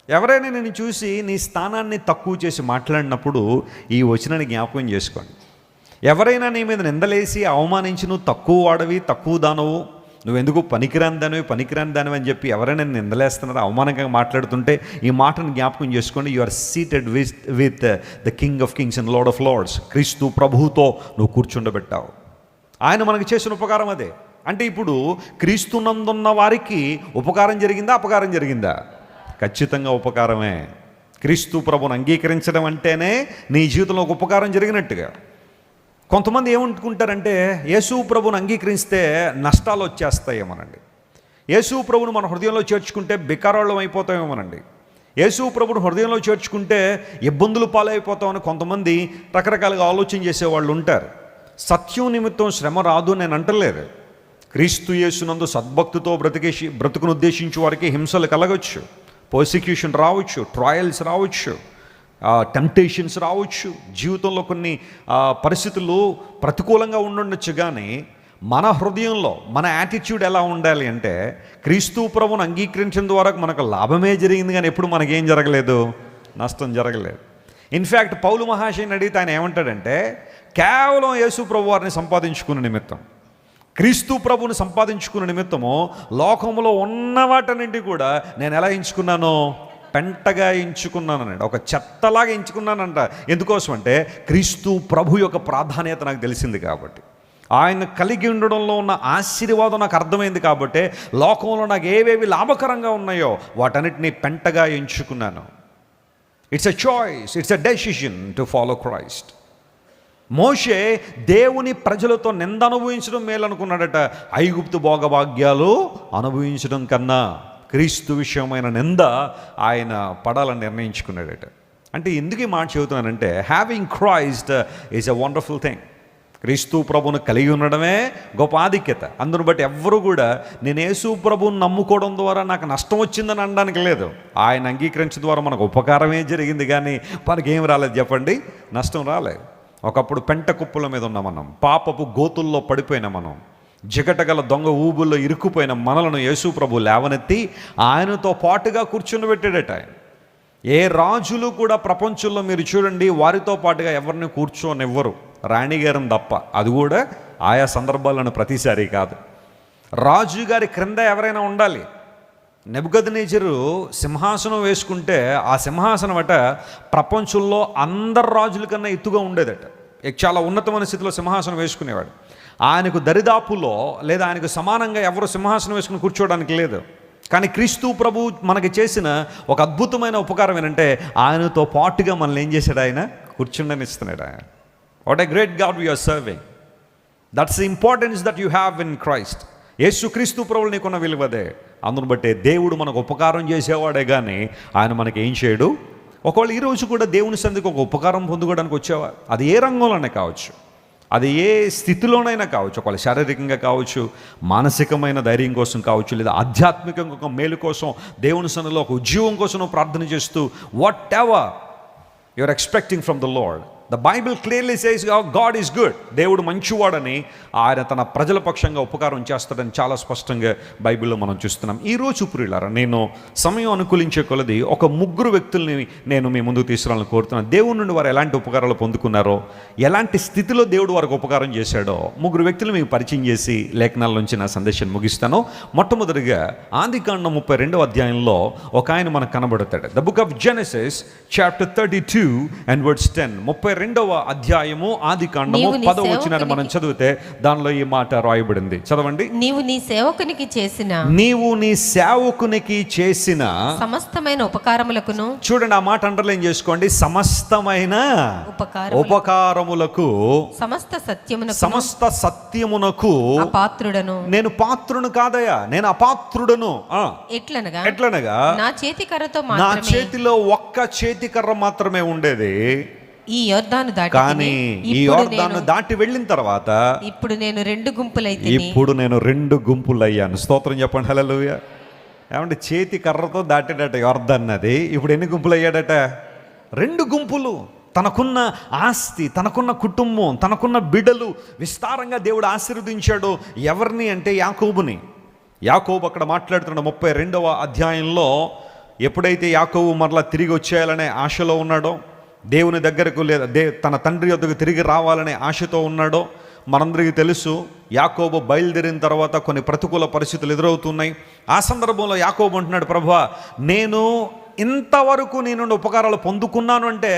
ఎవరైనా నేను చూసి నీ స్థానాన్ని తక్కువ చేసి మాట్లాడినప్పుడు ఈ వచనాన్ని జ్ఞాపకం చేసుకోండి. ఎవరైనా నీ మీద నిందలేసి అవమానించి నువ్వు తక్కువ వాడవి, తక్కువ దానవు, నువ్వెందుకు పనికిరాని దానివి అని చెప్పి ఎవరైనా నిందలేస్తున్నారో, అవమానంగా మాట్లాడుతుంటే ఈ మాటను జ్ఞాపకం చేసుకోండి. You are seated with the King of Kings and Lord of Lords. క్రీస్తు ప్రభువుతో నువ్వు కూర్చుండబెట్టావు. ఆయన మనకు చేసిన ఉపకారం అదే. అంటే ఇప్పుడు క్రీస్తునందున్న వారికి ఉపకారం జరిగిందా, అపకారం జరిగిందా? ఖచ్చితంగా ఉపకారమే. క్రీస్తు ప్రభువును అంగీకరించడం అంటేనే నీ జీవితంలో ఒక ఉపకారం జరిగినట్టుగా. కొంతమంది ఏమనుకుంటారంటే యేసు ప్రభువును అంగీకరిస్తే నష్టాలు వచ్చేస్తాయేమోనండి, యేసు ప్రభువును మన హృదయంలో చేర్చుకుంటే బికారోళ్ళం అయిపోతామేమోనండి, యేసు ప్రభువును హృదయంలో చేర్చుకుంటే ఇబ్బందులు పాలైపోతామని కొంతమంది రకరకాలుగా ఆలోచన చేసేవాళ్ళు ఉంటారు. సత్యం నిమిత్తం శ్రమ రాదు నేను అంటలేదు. క్రీస్తు యేసునందు సద్భక్తితో బ్రతుకును ఉద్దేశించే వారికి హింసలు కలగవచ్చు, పర్సిక్యూషన్ రావచ్చు, ట్రయల్స్ రావచ్చు, టెంప్టేషన్స్ రావచ్చు, జీవితంలో కొన్ని పరిస్థితులు ప్రతికూలంగా ఉండొచ్చు. కానీ మన హృదయంలో మన యాటిట్యూడ్ ఎలా ఉండాలి అంటే, క్రీస్తు ప్రభువును అంగీకరించిన ద్వారా మనకు లాభమే జరిగింది, కానీ ఎప్పుడు మనకేం జరగలేదు, నష్టం జరగలేదు. ఇన్ఫ్యాక్ట్ పౌలు మహాశయుని అడిగితే ఆయన ఏమంటాడంటే, కేవలం యేసు ప్రభు వారిని సంపాదించుకునే నిమిత్తం, క్రీస్తు ప్రభువుని సంపాదించుకునే నిమిత్తము లోకంలో ఉన్న వాటన్నింటి కూడా నేను ఎలా ఎంచుకున్నానో, పెంటగా ఎంచుకున్నానంట, ఒక చెత్తలాగా ఎంచుకున్నానంట. ఎందుకోసం అంటే క్రీస్తు ప్రభు యొక్క ప్రాధాన్యత నాకు తెలిసింది కాబట్టి, ఆయన కలిగి ఉండడంలో ఉన్న ఆశీర్వాదం నాకు అర్థమైంది కాబట్టి, లోకంలో నాకు ఏవేవి లాభకరంగా ఉన్నాయో వాటన్నిటిని పెంటగా ఎంచుకున్నాను. It's a choice, it's a decision to follow Christ. మోషే దేవుని ప్రజలతో నింద అనుభవించడం మేలు అనుకున్నాడట, ఐగుప్తు భోగభాగ్యాలు అనుభవించడం కన్నా క్రీస్తు విషయమైన నింద ఆయన పడాలని నిర్ణయించుకున్నాడట. అంటే ఎందుకు ఈ మాట చెబుతున్నానంటే, having Christ is a wonderful thing. క్రీస్తు ప్రభువును కలిగి ఉండడమే గొప్ప ఆధిక్యత. అందును బట్టి ఎవ్వరూ కూడా నేను యేసు ప్రభువును నమ్ముకోవడం ద్వారా నాకు నష్టం వచ్చిందని అనడానికి లేదు. ఆయన అంగీకరించడం ద్వారా మనకు ఉపకారమే జరిగింది, కానీ మనకేం రాలేదు చెప్పండి, నష్టం రాలేదు. ఒకప్పుడు పెంట కుప్పల మీద ఉన్న మనం, పాపపు గోతుల్లో పడిపోయిన మనం, జిగటగల దొంగ ఊబుల్లో ఇరుక్కుపోయిన మనలను యేసు ప్రభు లేవనెత్తి ఆయనతో పాటుగా కూర్చుండబెట్టాడట. ఏ రాజులు కూడా ప్రపంచంలో మీరు చూడండి వారితో పాటుగా ఎవరిని కూర్చోనివ్వరు, రాణిగారిని తప్ప. అది కూడా ఆయా సందర్భాలను ప్రతిసారి కాదు. రాజుగారి క్రింద ఎవరైనా ఉండాలి. నెబుకద్నెజరు సింహాసనం వేసుకుంటే ఆ సింహాసనం అట ప్రపంచంలో అందరు రాజుల కన్నా ఎత్తుగా ఉండేదట. చాలా ఉన్నతమైన స్థితిలో సింహాసనం వేసుకునేవాడు. ఆయనకు దరిదాపులో లేదా ఆయనకు సమానంగా ఎవరు సింహాసనం వేసుకుని కూర్చోవడానికి లేదు. కానీ క్రీస్తు ప్రభు మనకి చేసిన ఒక అద్భుతమైన ఉపకారం ఏంటంటే, ఆయనతో పాటుగా మనల్ని ఏం చేశాడు, ఆయన కూర్చుండనిస్తున్నాడు. ఆయన what a great God we are serving. That's the importance that you have in Christ. యేసుక్రీస్తు ప్రభువులు నీకున్న విలువదే. అందును బట్టే దేవుడు మనకు ఉపకారం చేసేవాడే కానీ ఆయన మనకి ఏం చేయడు. ఒకవేళ ఈరోజు కూడా దేవుని సన్నిధికి ఒక ఉపకారం పొందుకోవడానికి వచ్చావా, అది ఏ రంగంలోనే కావచ్చు, అది ఏ స్థితిలోనైనా కావచ్చు, ఒకవేళ శారీరకంగా కావచ్చు, మానసికమైన ధైర్యం కోసం కావచ్చు, లేదా ఆధ్యాత్మికంగా ఒక మేలు కోసం దేవుని సన్నిధిలో ఒక ఉద్యోగం కోసం నువ్వు ప్రార్థన చేస్తూ whatever you are expecting from the Lord, the Bible clearly says God is good. దేవుడు మంచివాడని, ఆయన తన ప్రజల పక్షంగా ఉపకారం చేస్తాడని చాలా స్పష్టంగా బైబిల్లో మనం చూస్తున్నాం. ఈరోజు ప్రియులారా, నేను సమయం అనుకూలించే కొలది ఒక ముగ్గురు వ్యక్తుల్ని నేను మీ ముందుకు తీసుకురావాలని కోరుతున్నాను. దేవుడి నుండి వారు ఎలాంటి ఉపకారాలు పొందుకున్నారో, ఎలాంటి స్థితిలో దేవుడు వారికి ఉపకారం చేశాడో ముగ్గురు వ్యక్తులు మీకు పరిచయం చేసి లేఖనాల నుంచి నా సందేశాన్ని ముగిస్తాను. మొట్టమొదటిగా ఆదికాండం 32వ అధ్యాయంలో ఒక ఆయన మనకు కనబడతాడు. The book of Genesis chapter 32 and verse 10. 32వ అధ్యాయము ఆదికాండము 10వ వచనాన్ని మనం చదివితే దానిలో ఈ మాట రాయబడింది. చదవండి. నీవు నీ సేవకునికి చేసిన సమస్తమైన ఉపకారములకును, చూడండి ఆ మాట అండర్లైన్ చేసుకోండి, సమస్తమైన ఉపకారములకు, సమస్త సత్యమునకు అపాత్రుడను, నేను పాత్రును కాదయా, నేను అపాత్రుడను. ఎట్లనగా నా చేతికర్రతో నా చేతిలో ఒక్క చేతికర్ర మాత్రమే ఉండేది, ఈ యోర్దాను దాటి, కానీ ఈ యోర్దాను దాటి వెళ్ళిన తర్వాత ఇప్పుడు నేను రెండు గుంపులయ్యాను. స్తోత్రం చెప్పండి, హల్లెలూయా. ఏమంటే చేతి కర్రతో దాటేటట యోర్దాన్నది, ఇప్పుడు ఎన్ని గుంపులు అయ్యాడట? 2 గుంపులు. తనకున్న ఆస్తి, తనకున్న కుటుంబం, తనకున్న బిడ్డలు విస్తారంగా దేవుడు ఆశీర్వదించాడు. ఎవరిని అంటే యాకోబుని. యాకోబు అక్కడ మాట్లాడుతున్నాడు 32వ అధ్యాయంలో. ఎప్పుడైతే యాకోబు మరలా తిరిగి వచ్చేయాలనే ఆశలో ఉన్నాడో, దేవుని దగ్గరకు లేదా తన తండ్రి వద్దకు తిరిగి రావాలనే ఆశతో ఉన్నాడో, మనందరికీ తెలుసు. యాకోబు బయలుదేరిన తర్వాత కొన్ని ప్రతికూల పరిస్థితులు ఎదురవుతున్నాయి. ఆ సందర్భంలో యాకోబు అంటున్నాడు, ప్రభువా, నేను ఇంతవరకు నేను ఉపకారాలు పొందుకున్నాను అంటే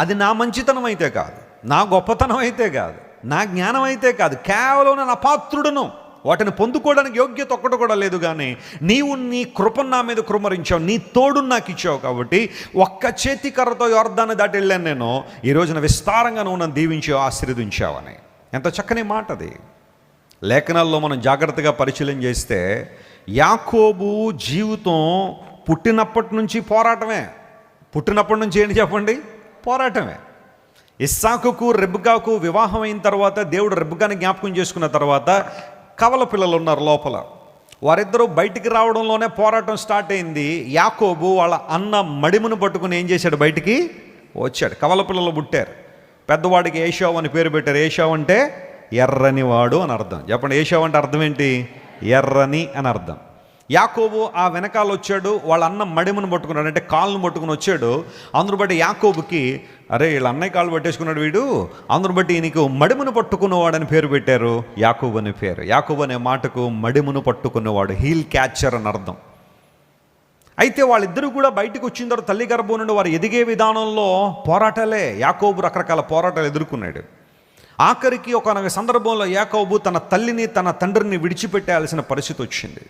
అది నా మంచితనం అయితే కాదు, నా గొప్పతనం అయితే కాదు, నా జ్ఞానం అయితే కాదు, కేవలం నేను అపాత్రుడను, వాటిని పొందుకోవడానికి యోగ్యత ఒక్కటి కూడా లేదు. కానీ నీవు నీ కృపను నా మీద కృమరించావు, నీ తోడు నాకు ఇచ్చావు, కాబట్టి ఒక్క చేతి కర్రతో యోర్దాన్ని దాటి వెళ్ళాను నేను. ఈ రోజున విస్తారంగా నువ్వు నన్ను దీవించావు, ఆశీర్వదించావని. ఎంత చక్కని మాట అది. లేఖనాల్లో మనం జాగ్రత్తగా పరిశీలన చేస్తే యాకోబు జీవితం పుట్టినప్పటి నుంచి పోరాటమే. పుట్టినప్పటి నుంచి ఏంటి చెప్పండి? పోరాటమే. ఇస్సాకుకు రెబ్కాకు వివాహం అయిన తర్వాత దేవుడు రెబ్కాని జ్ఞాపకం చేసుకున్న తర్వాత కవల పిల్లలు ఉన్నారు లోపల. వారిద్దరూ బయటికి రావడంలోనే పోరాటం స్టార్ట్ అయింది. యాకోబు వాళ్ళ అన్న మడిమును పట్టుకుని ఏం చేశాడు? బయటికి వచ్చాడు. కవల పిల్లలు పుట్టారు. పెద్దవాడికి ఏషావు అని పేరు పెట్టారు. ఏషావు అంటే ఎర్రని వాడు అని అర్థం. చెప్పండి, ఏషావు అంటే అర్థం ఏంటి? ఎర్రని అని అర్థం. యాకోబు ఆ వెనకాల వచ్చాడు, వాళ్ళ అన్న మడిమును పట్టుకున్నాడు, అంటే కాళ్ళను పట్టుకుని వచ్చాడు. అందును బట్టి యాకోబుకి, అరే వీళ్ళ అన్నయ్య కాళ్ళు పట్టేసుకున్నాడు వీడు, అందును బట్టి నీకు మడిమును పట్టుకున్నవాడని పేరు పెట్టారు, యాకోబు అనే పేరు. యాకోబు అనే మాటకు మడిమును పట్టుకున్నవాడు, హీల్ క్యాచర్ అని అర్థం. అయితే వాళ్ళిద్దరూ కూడా బయటకు వచ్చిన తర్వాత తల్లి గర్భం నుండి వారు ఎదిగే విధానంలో పోరాటాలే. యాకోబు రకరకాల పోరాటాలు ఎదుర్కొన్నాడు. ఆఖరికి ఒక సందర్భంలో యాకోబు తన తల్లిని తన తండ్రిని విడిచిపెట్టాల్సిన పరిస్థితి వచ్చింది.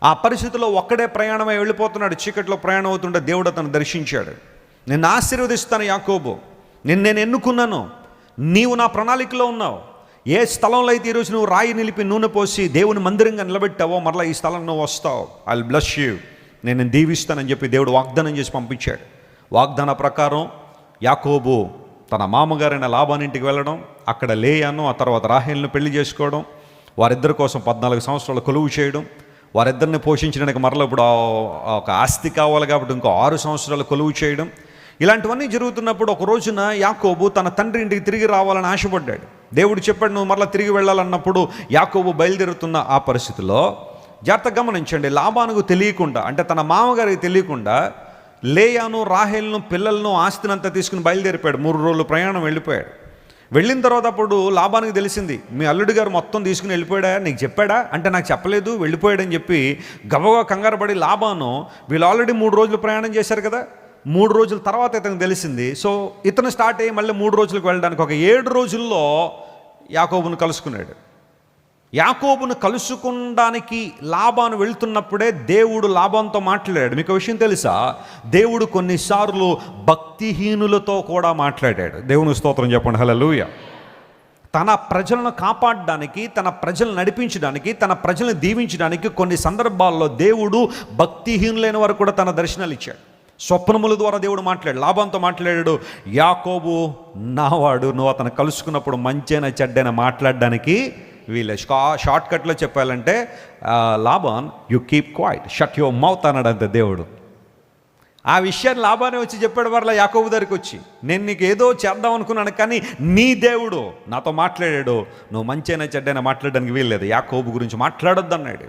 ఆ పరిస్థితిలో ఒక్కడే ప్రయాణమై వెళ్ళిపోతున్నాడు. చీకట్లో ప్రయాణం అవుతుంటే దేవుడు అతను దర్శించాడు. నిన్ను ఆశీర్వదిస్తాను యాకోబు, నేను ఎన్నుకున్నాను, నీవు నా ప్రణాళికలో ఉన్నావు. ఏ స్థలంలో అయితే ఈరోజు నువ్వు రాయి నిలిపి నూనె పోసి దేవుని మందిరంగా నిలబెట్టావో మరలా ఈ స్థలం నువ్వు వస్తావు, ఐ విల్ బ్లెస్ యూ, నేను దీవిస్తానని చెప్పి దేవుడు వాగ్దానం చేసి పంపించాడు. వాగ్దాన ప్రకారం యాకోబు తన మామగారైన లాబానింటికి వెళ్ళడం, అక్కడ లేయాను ఆ తర్వాత రాహేలును పెళ్లి చేసుకోవడం, వారిద్దరి కోసం 14 సంవత్సరాలు కొలువు చేయడం, వారిద్దరిని పోషించడానికి మరలా ఇప్పుడు ఒక ఆస్తి కావాలి కాబట్టి ఇంకో 6 సంవత్సరాలు కొలువు చేయడం, ఇలాంటివన్నీ జరుగుతున్నప్పుడు ఒక రోజున యాకోబు తన తండ్రి ఇంటికి తిరిగి రావాలని ఆశపడ్డాడు. దేవుడు చెప్పాడు నువ్వు మరలా తిరిగి వెళ్ళాలన్నప్పుడు యాకోబు బయలుదేరుతున్న ఆ పరిస్థితిలో జాగ్రత్తగా గమనించండి, లాబానుకు తెలియకుండా, అంటే తన మామగారికి తెలియకుండా లేయాను రాహేలును పిల్లలను ఆస్తినంతా తీసుకుని బయలుదేరిపోయాడు. 3 రోజులు ప్రయాణం వెళ్ళిపోయాడు. వెళ్ళిన తర్వాత అప్పుడు లాబానికి తెలిసింది, మీ అల్లుడి గారు మొత్తం తీసుకుని వెళ్ళిపోయాడా, నీకు చెప్పాడా అంటే నాకు చెప్పలేదు, వెళ్ళిపోయాడని చెప్పి గబగబా కంగారు పడి లాబాను, వీళ్ళు ఆల్రెడీ 3 రోజులు ప్రయాణం చేశారు కదా, 3 రోజుల తర్వాత ఇతనికి తెలిసింది. సో ఇతను స్టార్ట్ అయ్యి మళ్ళీ 3 రోజులకు వెళ్ళడానికి ఒక 7 రోజుల్లో యాకోబును కలుసుకున్నాడు. యాకోబును కలుసుకుండానికి లాబాను వెళ్తున్నప్పుడే దేవుడు లాబానుతో మాట్లాడాడు. మీకు విషయం తెలుసా, దేవుడు కొన్నిసార్లు భక్తిహీనులతో కూడా మాట్లాడాడు. దేవుని స్తోత్రం చెప్పండి, హల్లెలూయా. తన ప్రజలను కాపాడడానికి, తన ప్రజలను నడిపించడానికి, తన ప్రజలను దీవించడానికి కొన్ని సందర్భాల్లో దేవుడు భక్తిహీనులైన వారు కూడా తన దర్శనాలు ఇచ్చాడు. స్వప్నముల ద్వారా దేవుడు మాట్లాడాడు. లాబానుతో మాట్లాడాడు, యాకోబు నావాడు, నువ్వు అతను కలుసుకున్నప్పుడు మంచైనా చెడ్డైనా మాట్లాడడానికి వీళ్ళే. షార్ట్ కట్లో చెప్పాలంటే Laban, you keep quiet, shut your mouth అన్నాడు అంతే దేవుడు. ఆ విషయాన్ని లాబానే వచ్చి చెప్పాడు వరలా యాకోబు దగ్గరికి వచ్చి, నేను నీకు ఏదో చేద్దాం అనుకున్నాను, కానీ నీ దేవుడు నాతో మాట్లాడాడు, నువ్వు మంచైనా చెడ్డైనా మాట్లాడడానికి వీల్లేదు, యాకోబు గురించి మాట్లాడొద్దు అన్నాడు.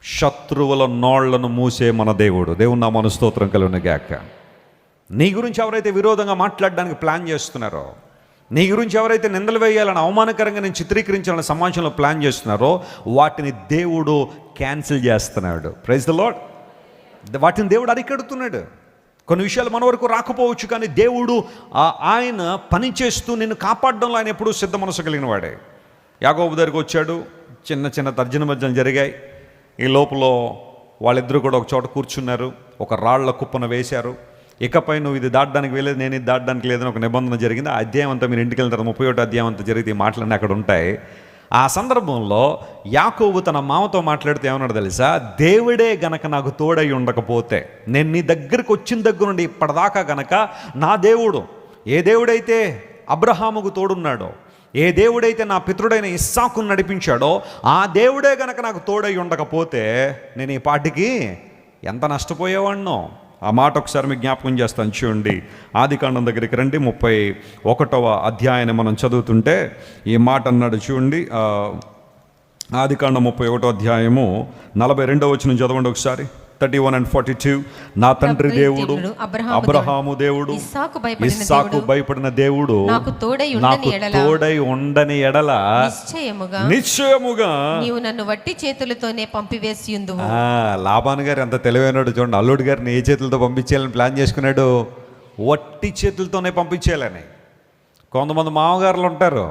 శత్రువుల నోళ్లను మూసే మన దేవుడు, దేవుని నామమున స్తోత్రం కలుగును గాక. నీ గురించి ఎవరైతే విరోధంగా మాట్లాడడానికి ప్లాన్ చేస్తున్నారో, నీ గురించి ఎవరైతే నిందలు వేయాలని, అవమానకరంగా నేను చిత్రీకరించాలని సమాజంలో ప్లాన్ చేస్తున్నారో, వాటిని దేవుడు క్యాన్సిల్ చేస్తున్నాడు. Praise the Lord. వాటిని దేవుడు అరికెడుతున్నాడు. కొన్ని విషయాలు మన వరకు రాకపోవచ్చు, కానీ దేవుడు ఆయన పని చేస్తూ నిన్ను కాపాడడంలో ఆయన ఎప్పుడూ సిద్ధ మనసు కలిగిన వాడే. యాకోబు దగ్గరికి వచ్చాడు, చిన్న చిన్న తర్జన మధ్యలు జరిగాయి. ఈ లోపల వాళ్ళిద్దరూ కూడా ఒక చోట కూర్చున్నారు, ఒక రాళ్ల కుప్పన వేశారు. ఇకపై నువ్వు ఇది దాటడానికి వెళ్ళేది, నేను ఇది దాటడానికి లేదని ఒక నిబంధన జరిగింది. ఆ అధ్యాయం అంతా మీరు ఇంటికి వెళ్తారు, 31 అధ్యాయం అంతా జరిగితే ఈ మాటలన్నీ అక్కడ ఉంటాయి. ఆ సందర్భంలో యాకోబు తన మామతో మాట్లాడితే ఏమన్నాడు తెలుసా, దేవుడే గనక నాకు తోడై ఉండకపోతే, నేను నీ దగ్గరికి వచ్చిన దగ్గర నుండి ఇప్పటిదాకా గనక నా దేవుడు, ఏ దేవుడైతే అబ్రహాముకు తోడున్నాడో, ఏ దేవుడైతే నా పితృడైన ఇస్సాకును నడిపించాడో, ఆ దేవుడే గనక నాకు తోడై ఉండకపోతే నేను ఈ పాటికి ఎంత నష్టపోయేవాడినో. ఆ మాట ఒకసారి మీకు జ్ఞాపకం చేస్తాను, చూడండి. ఆదికాండం దగ్గరికి రండి, 31వ అధ్యాయాన్ని మనం చదువుతుంటే ఈ మాట అన్నాడు చూడండి. ఆదికాండం 31వ అధ్యాయము 42వ వచనం చదవండి ఒకసారి. 31 and 42. నా తండ్రి దేవుడు అబ్రహాము దేవుడు, ఇస్సాకు భయపడిన దేవుడు నాకు తోడై ఉండని ఎడల నిశ్చయముగా నీవు నన్ను వట్టి చేతులతోనే పంపివేసి ఉందువు. లాబాను గారు ఎంత తెలివైనాడు చూడండి. అల్లుడి గారిని ఏ చేతులతో పంపించేయాలని ప్లాన్ చేసుకున్నాడు, వట్టి చేతులతోనే పంపించేయాలని. కొంతమంది మామగారులు ఉంటారు,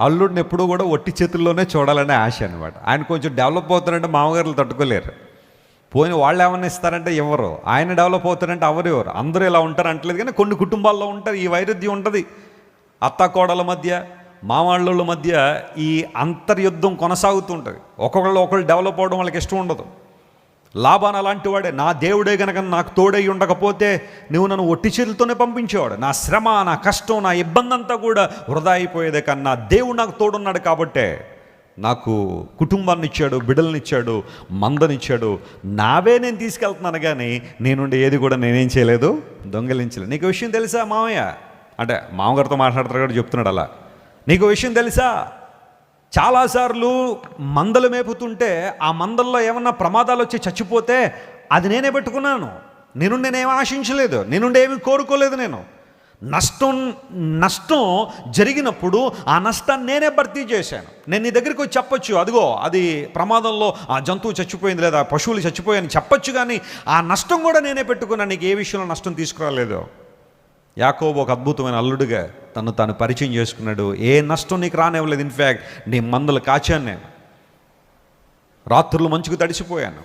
అల్లుడిని ఎప్పుడూ కూడా వట్టి చేతుల్లోనే చూడాలనే ఆశ అనమాట. ఆయన కొంచెం డెవలప్ అవుతారంటే మామగారులు తట్టుకోలేరు. పోయిన వాళ్ళు ఏమన్నా ఇస్తారంటే ఎవరు, ఆయన డెవలప్ అవుతారంటే ఎవరు అందరూ ఇలా ఉంటారు అంటలేదు, కానీ కొన్ని కుటుంబాల్లో ఉంటారు, ఈ వైరుధ్యం ఉంటుంది. అత్త కోడల మధ్య, మామాళ్ళ మధ్య ఈ అంతర్యుద్ధం కొనసాగుతుంటుంది. ఒకళ్ళు డెవలప్ అవడం వాళ్ళకి ఇష్టం ఉండదు. లాబాను అలాంటి వాడే. నా దేవుడే కనుక నాకు తోడై ఉండకపోతే నువ్వు నన్ను ఒట్టి చేతులతోనే పంపించేవాడు, నా శ్రమ, నా కష్టం, నా ఇబ్బంది అంతా కూడా వృధా అయిపోయేదే. కానీ నా దేవుడు నాకు తోడున్నాడు కాబట్టే నాకు కుటుంబాన్ని ఇచ్చాడు, బిడ్డలను ఇచ్చాడు, మందనిచ్చాడు. నావే నేను తీసుకెళ్తున్నాను, కానీ నేనుండి ఏది కూడా నేనేం చేయలేదు, దొంగలించలేదు. నీకు విషయం తెలుసా మామయ్య అంటే మామగారితో మాట్లాడుతారు కూడా చెప్తున్నాడు అలా. నీకు విషయం తెలుసా, చాలాసార్లు మందలు మేపుతుంటే ఆ మందల్లో ఏమన్నా ప్రమాదాలు వచ్చి చచ్చిపోతే అది నేనే పెట్టుకున్నాను. నేనేం ఆశించలేదు, ఏమీ కోరుకోలేదు. నష్టం జరిగినప్పుడు ఆ నష్టాన్ని నేనే భర్తీ చేశాను. నేను నీ దగ్గరికి వచ్చి చెప్పొచ్చు, అదిగో అది ప్రమాదంలో ఆ జంతువు చచ్చిపోయింది లేదా పశువులు చచ్చిపోయాయని చెప్పొచ్చు, కానీ ఆ నష్టం కూడా నేనే పెట్టుకున్నాను. నీకు ఏ విషయంలో నష్టం తీసుకురాలేదు. యాకోబు ఒక అద్భుతమైన అల్లుడిగా తాను పరిచయం చేసుకున్నాడు. ఏ నష్టం నీకు రానివ్వలేదు. ఇన్ఫ్యాక్ట్ నీ మందలు కాచాను నేను, రాత్రులు మంచుకు తడిసిపోయాను,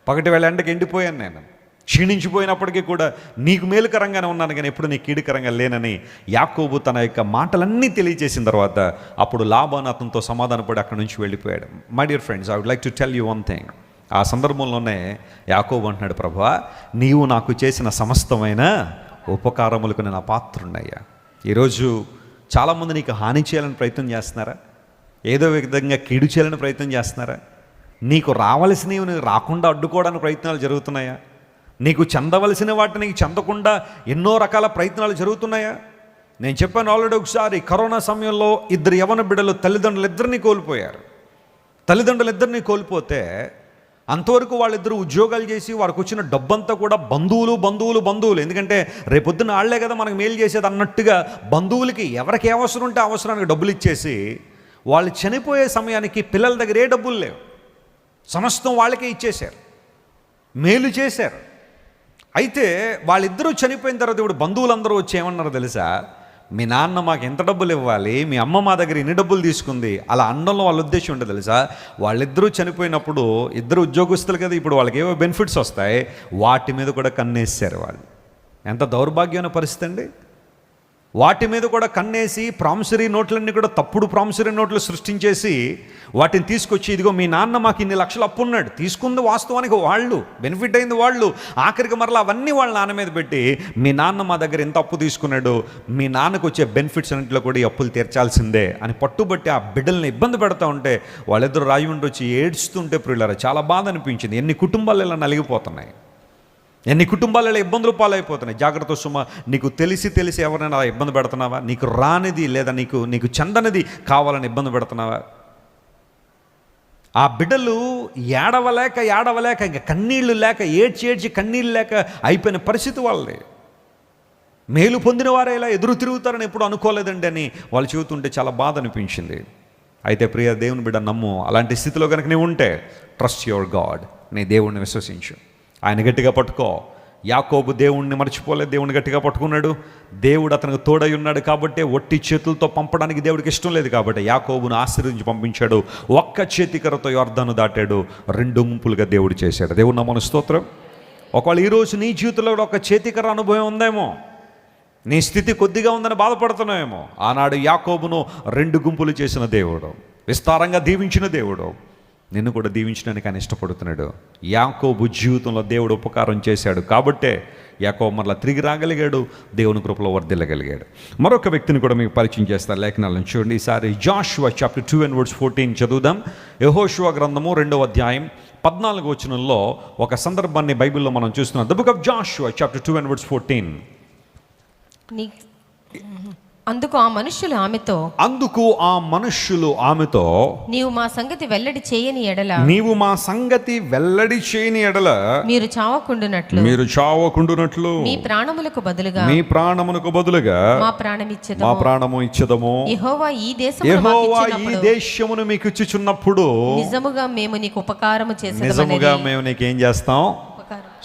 పగటి వేళ ఎండకి ఎండిపోయాను, నేను క్షీణించిపోయినప్పటికీ కూడా నీకు మేలుకరంగానే ఉన్నాను, కానీ ఎప్పుడు నీకు కీడుకరంగా లేనని యాకోబు తన యొక్క మాటలన్నీ తెలియజేసిన తర్వాత అప్పుడు లాబాను అతనితో సమాధానపడి అక్కడి నుంచి వెళ్ళిపోయాడు. My dear friends, I would like to tell you one thing. ఆ సందర్భంలోనే యాకోబు అంటున్నాడు, ప్రభువా నీవు నాకు చేసిన సమస్తమైన ఉపకారములకు నేను పాత్రున్నయ్యా. ఈరోజు చాలామంది నీకు హాని చేయాలని ప్రయత్నం చేస్తున్నారా, ఏదో విధంగా కీడు చేయాలని ప్రయత్నం చేస్తున్నారా, నీకు రావలసినవి నీకు రాకుండా అడ్డుకోవడానికి ప్రయత్నాలు జరుగుతున్నాయా, నీకు చెందవలసిన వాటిని నీకు చెందకుండా ఎన్నో రకాల ప్రయత్నాలు జరుగుతున్నాయా? నేను చెప్పాను ఆల్రెడీ ఒకసారి, కరోనా సమయంలో 2 యవ్వన బిడ్డలు తల్లిదండ్రులిద్దరినీ కోల్పోయారు. తల్లిదండ్రులిద్దరినీ కోల్పోతే అంతవరకు వాళ్ళిద్దరూ ఉద్యోగాలు చేసి వారికి వచ్చిన డబ్బంతా కూడా బంధువులు, ఎందుకంటే రేపొద్దున వాళ్లే కదా మనకు మేలు చేసేది అన్నట్టుగా బంధువులకి ఎవరికి ఏ అవసరం ఉంటే అవసరానికి డబ్బులు ఇచ్చేసి వాళ్ళు చనిపోయే సమయానికి పిల్లల దగ్గర ఏ డబ్బులు లేవు, సమస్తం వాళ్ళకే ఇచ్చేశారు, మేలు చేశారు. అయితే వాళ్ళిద్దరూ చనిపోయిన తర్వాత ఇప్పుడు బంధువులందరూ వచ్చి ఏమన్నారో తెలుసా, మీ నాన్న మాకు ఎంత డబ్బులు ఇవ్వాలి, మీ అమ్మ మా దగ్గర ఇన్ని డబ్బులు తీసుకుంది, అలా అనడంలో వాళ్ళ ఉద్దేశం ఉంటుంది తెలుసా. వాళ్ళిద్దరూ చనిపోయినప్పుడు ఇద్దరు ఉద్యోగస్తులు కదా, ఇప్పుడు వాళ్ళకి ఏవో బెనిఫిట్స్ వస్తాయి, వాటి మీద కూడా కన్నేసారు వాళ్ళు. ఎంత దౌర్భాగ్యమైన పరిస్థితి అండి. వాటి మీద కూడా కన్నేసి ప్రామిసరీ నోట్లన్నీ కూడా తప్పుడు ప్రామిసరీ నోట్లు సృష్టించేసి వాటిని తీసుకొచ్చి, ఇదిగో మీ నాన్న మాకు ఇన్ని లక్షలు అప్పు ఉన్నాడు, తీసుకుంది వాస్తవానికి వాళ్ళు, బెనిఫిట్ అయింది వాళ్ళు, ఆఖరికి మరలా అవన్నీ వాళ్ళ నాన్న మీద పెట్టి, మీ నాన్న మా దగ్గర ఎంత అప్పు తీసుకున్నాడు, మీ నాన్నకు వచ్చే బెనిఫిట్స్ అన్నింటిలో కూడా ఈ అప్పులు తీర్చాల్సిందే అని పట్టుబట్టి ఆ బిడ్డల్ని ఇబ్బంది పెడతా ఉంటే వాళ్ళిద్దరు రాజమండ్రి వచ్చి ఏడుస్తుంటే ప్రియులారా చాలా బాధ అనిపించింది. ఎన్ని కుటుంబాలు ఇలా నలిగిపోతున్నాయి, ఎన్ని కుటుంబాలలో ఇబ్బందులు పాలైపోతున్నాయి. జాగ్రత్త సుమ, నీకు తెలిసి ఎవరైనా ఇబ్బంది పెడుతున్నావా? నీకు రానిది లేదా నీకు చెందనిది కావాలని ఇబ్బంది పెడుతున్నావా? ఆ బిడ్డలు ఏడవలేక ఇంకా కన్నీళ్లు లేక ఏడ్చి కన్నీళ్ళు లేక అయిపోయిన పరిస్థితి వాళ్ళది. మేలు పొందిన వారే ఇలా ఎదురు తిరుగుతారని ఎప్పుడు అనుకోలేదండి అని వాళ్ళు చెబుతుంటే చాలా బాధ అనిపించింది. అయితే ప్రియ దేవుని బిడ్డ, నమ్ము, అలాంటి స్థితిలో కనుక నీవు ఉంటే ట్రస్ట్ యువర్ గాడ్, నీ దేవుణ్ణి విశ్వసించు, ఆయన గట్టిగా పట్టుకో. యాకోబు దేవుణ్ణి మర్చిపోలేదు, దేవుని గట్టిగా పట్టుకున్నాడు. దేవుడు అతనికి తోడై ఉన్నాడు కాబట్టి, ఒట్టి చేతులతో పంపడానికి దేవుడికి ఇష్టం లేదు కాబట్టి యాకోబును ఆశీర్వదించి పంపించాడు. ఒక్క చేతికరతో యొర్దాను దాటాడు, 2 గుంపులుగా దేవుడు చేశాడు. దేవుడు నమ్మను స్తోత్రం. ఒకవేళ ఈరోజు నీ జీవితంలో ఒక చేతికర అనుభవం ఉందేమో, నీ స్థితి కొద్దిగా ఉందని బాధపడుతున్నావేమో. ఆనాడు యాకోబును 2 గుంపులు చేసిన దేవుడు, విస్తారంగా దీవించిన దేవుడు, నిన్ను కూడా దీవించడానికి ఆయన ఇష్టపడుతున్నాడు. యాకోబు జీవితంలో దేవుడు ఉపకారం చేశాడు కాబట్టే యాకోబు మరలా తిరిగి రాగలిగాడు, దేవుని కృపలో వర్ధిల్లగలిగాడు. మరొక వ్యక్తిని కూడా మీకు పరిచయం చేస్తారు లేఖనాలను చూడండి. ఈసారి జాషువా చాప్టర్ 2:14 చదువుదాం. యెహోషువ గ్రంథము 2వ అధ్యాయం 14వ వచనంలో ఒక సందర్భాన్ని బైబిల్లో మనం చూస్తున్నాం. The book of Jashuva chapter 2:14. అందుకు ఆ మనుష్యులు ఆమెతో, నీవు మా సంగతి వెల్లడి చేయని ఎడల మీరు చావకుండునట్లు మీ ప్రాణములకు బదులుగా మా ప్రాణము ఇచ్చెదము. యెహోవా ఈ దేశమును మీకు ఇచ్చుచున్నప్పుడు నిజముగా మేము నీకు ఉపకారము చేసేదమని. నిజముగా మేము నీకేం చేస్తాం?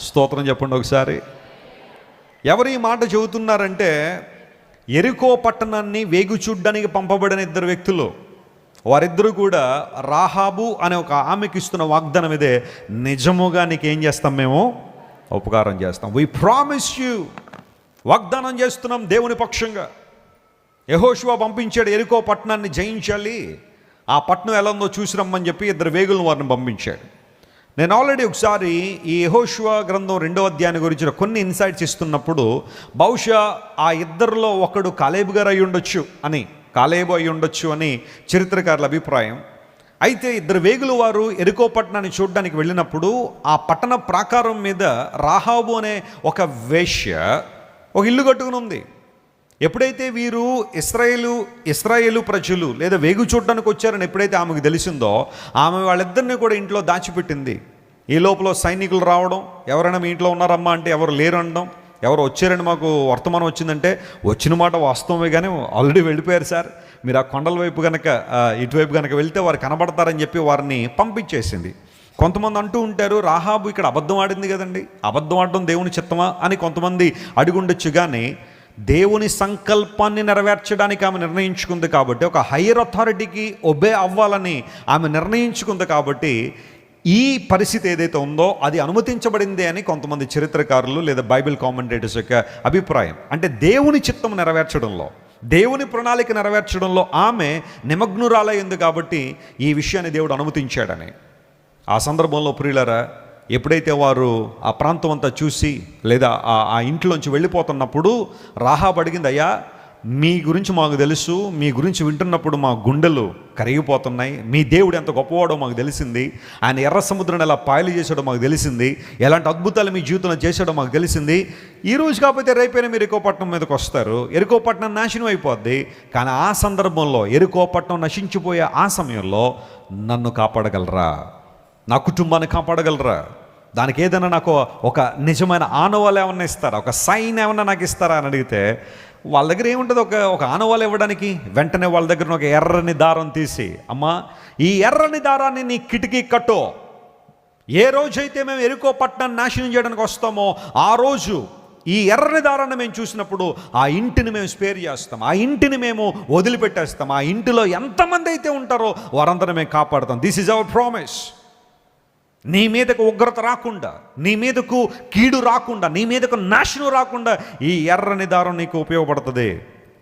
స్తోత్రం చెప్పండి ఒకసారి. ఎవరు ఈ మాట చెబుతున్నారంటే, యెరికో పట్టణాన్ని వేగు చూడ్డానికి పంపబడిన 2 వ్యక్తులు. వారిద్దరూ కూడా రాహాబు అనే ఒక ఆమెకి ఇస్తున్న వాగ్దానం ఇదే, నిజముగా నీకేం చేస్తాం? మేము ఉపకారం చేస్తాం. వి ప్రామిస్ యూ, వాగ్దానం చేస్తున్నాం దేవుని పక్షంగా. యెహోషువ పంపించాడు, యెరికో పట్టణాన్ని జయించాలి, ఆ పట్టణం ఎలా ఉందో చూసి రమ్మని చెప్పి 2 వేగులను వారిని పంపించాడు. నేను ఆల్రెడీ ఒకసారి ఈ యెహోషువ గ్రంథం 2వ అధ్యాయం గురించిన కొన్ని ఇన్సైట్స్ ఇస్తున్నప్పుడు, బహుశా ఆ ఇద్దరిలో ఒకడు కాలేబు గారు అయి ఉండొచ్చు అని చరిత్రకారుల అభిప్రాయం. అయితే 2 వేగులు వారు యెరికో పట్టణాన్ని చూడడానికి వెళ్ళినప్పుడు ఆ పట్టణ ప్రాకారం మీద రాహాబు అనే ఒక వేశ్య ఒక ఇల్లు కట్టుకుని ఉంది. ఎప్పుడైతే వీరు ఇశ్రాయేలు ప్రజలు లేదా వేగు చూడడానికి వచ్చారని ఎప్పుడైతే ఆమెకు తెలిసిందో, ఆమె వాళ్ళిద్దరిని కూడా ఇంట్లో దాచిపెట్టింది. ఈ లోపల సైనికులు రావడం, ఎవరైనా మీ ఇంట్లో ఉన్నారమ్మా అంటే ఎవరు లేరు అనడం, ఎవరు వచ్చారని మాకు వర్తమానం వచ్చిందంటే, వచ్చిన మాట వాస్తవమే కానీ ఆల్రెడీ వెళ్ళిపోయారు సార్, మీరు ఆ కొండల వైపు కనుక ఇటువైపు కనుక వెళ్తే వారు కనబడతారని చెప్పి వారిని పంపించేసింది. కొంతమంది అంటూ ఉంటారు, రాహాబు ఇక్కడ అబద్ధం ఆడింది కదండి, అబద్ధం ఆడడం దేవుని చిత్తమా అని కొంతమంది అడుగుండొచ్చు. కానీ దేవుని సంకల్పాన్ని నెరవేర్చడానికి ఆమె నిర్ణయించుకుంది కాబట్టి, ఒక హైయర్ అథారిటీకి ఒబే అవ్వాలని ఆమె నిర్ణయించుకుంది కాబట్టి, ఈ పరిస్థితి ఏదైతే ఉందో అది అనుమతించబడింది అని కొంతమంది చరిత్రకారులు లేదా బైబిల్ కామెంటేటర్స్ యొక్క అభిప్రాయం. అంటే దేవుని చిత్తం నెరవేర్చడంలో, దేవుని ప్రణాళిక నెరవేర్చడంలో ఆమె నిమగ్నురాలైంది కాబట్టి ఈ విషయాన్ని దేవుడు అనుమతించాడని. ఆ సందర్భంలో ప్రియులారా, ఎప్పుడైతే వారు ఆ ప్రాంతం అంతా చూసి లేదా ఆ ఇంట్లోంచి వెళ్ళిపోతున్నప్పుడు రాహాబు అడిగింది, అయ్యా మీ గురించి మాకు తెలుసు, మీ గురించి వింటున్నప్పుడు మా గుండెలు కరిగిపోతున్నాయి, మీ దేవుడు ఎంత గొప్పవాడో మాకు తెలిసింది, ఆయన ఎర్ర సముద్రాన్ని ఎలా పాయలు చేశాడో మాకు తెలిసింది, ఎలాంటి అద్భుతాలు మీ జీవితంలో చేశాడో మాకు తెలిసింది. ఈ రోజు కాకపోతే రేపైనా మీరు యెరికో పట్టణం మీదకి వస్తారు, యెరికో పట్టణం నాశనం అయిపోద్ది. కానీ ఆ సందర్భంలో యెరికో పట్టణం నశించిపోయే ఆ సమయంలో నన్ను కాపాడగలరా, నా కుటుంబాన్ని కాపాడగలరా, దానికి ఏదైనా నాకు ఒక నిజమైన ఆనవాళ్ళు ఏమన్నా ఇస్తారా, ఒక సైన్ ఏమన్నా నాకు ఇస్తారా అని అడిగితే, వాళ్ళ దగ్గర ఏముంటుంది ఒక ఆనవాళ్ళు ఇవ్వడానికి? వెంటనే వాళ్ళ దగ్గర ఒక ఎర్రని దారం తీసి, అమ్మా ఈ ఎర్రని దారాన్ని నీ కిటికీ కట్టో, ఏ రోజైతే మేము యెరికో పట్టణాన్ని నాశనం చేయడానికి వస్తామో ఆ రోజు ఈ ఎర్రని దారాన్ని మేము చూసినప్పుడు ఆ ఇంటిని మేము స్పేర్ చేస్తాం, ఆ ఇంటిని మేము వదిలిపెట్టేస్తాం, ఆ ఇంటిలో ఎంతమంది అయితే ఉంటారో వారందరినీ మేము కాపాడుతాం. This is our promise. నీ మీదకు ఉగ్రత రాకుండా, నీ మీదకు కీడు రాకుండా, నీ మీదకు నాశనం రాకుండా ఈ ఎర్రని దారం నీకు ఉపయోగపడుతుంది.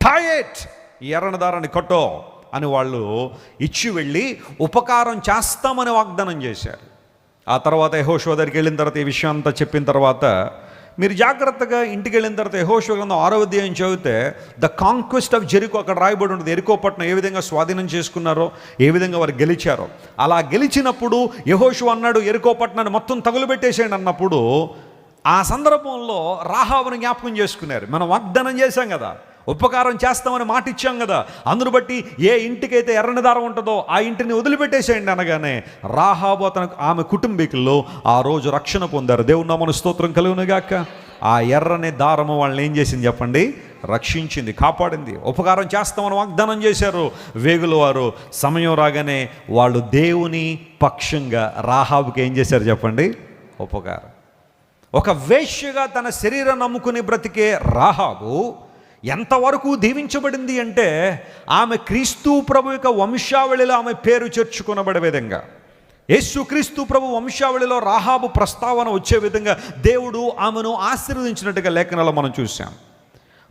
టై ఇట్, ఈ ఎర్రని దారాన్ని కట్టో అని వాళ్ళు ఇచ్చి వెళ్ళి ఉపకారం చేస్తామని వాగ్దానం చేశారు. ఆ తర్వాత యెహోషువ దగ్గరికి వెళ్ళిన తర్వాత ఈ విషయం అంతా చెప్పిన తర్వాత మీరు జాగ్రత్తగా ఇంటికి వెళ్ళిన తర్వాత యెహోషువ గ్రంథం 6వ అధ్యాయం చదివితే ద కాంక్వెస్ట్ ఆఫ్ జెరికో అక్కడ రాయబడి ఉంటుంది. ఎరికో పట్టణం ఏ విధంగా స్వాధీనం చేసుకున్నారో, ఏ విధంగా వారు గెలిచారో. అలా గెలిచినప్పుడు యెహోషువ అన్నాడు ఎరికో పట్టణాన్ని మొత్తం తగులుబెట్టేసేయండి అన్నప్పుడు ఆ సందర్భంలో రాహాబుని జ్ఞాపకం చేసుకున్నారు. మనం వాగ్దానం చేశాం కదా, ఉపకారం చేస్తామని మాట ఇచ్చాం కదా, అందును బట్టి ఏ ఇంటికైతే ఎర్రని దారం ఉంటుందో ఆ ఇంటిని వదిలిపెట్టేసేయండి అనగానే రాహాబు ఆమె కుటుంబీకుల్లో ఆ రోజు రక్షణ పొందారు. దేవుని నామమున స్తోత్రం కలుగునుగాక. ఆ ఎర్రని దారము వాళ్ళని ఏం చేసింది చెప్పండి? రక్షించింది, కాపాడింది. ఉపకారం చేస్తామని వాగ్దానం చేశారు వేగుల వారు. సమయం రాగానే వాళ్ళు దేవుని పక్షంగా రాహాబుకి ఏం చేశారు చెప్పండి? ఉపకారం. ఒక వేశ్యగా తన శరీరం నమ్ముకుని బ్రతికే రాహాబు ఎంతవరకు దీవించబడింది అంటే ఆమె క్రీస్తు ప్రభు యొక్క వంశావళిలో ఆమె పేరు చేర్చుకునబడే విధంగా, యేసు క్రీస్తు ప్రభు వంశావళిలో రాహాబు ప్రస్తావన వచ్చే విధంగా దేవుడు ఆమెను ఆశీర్వదించినట్టుగా లేఖనాల్లో మనం చూసాం.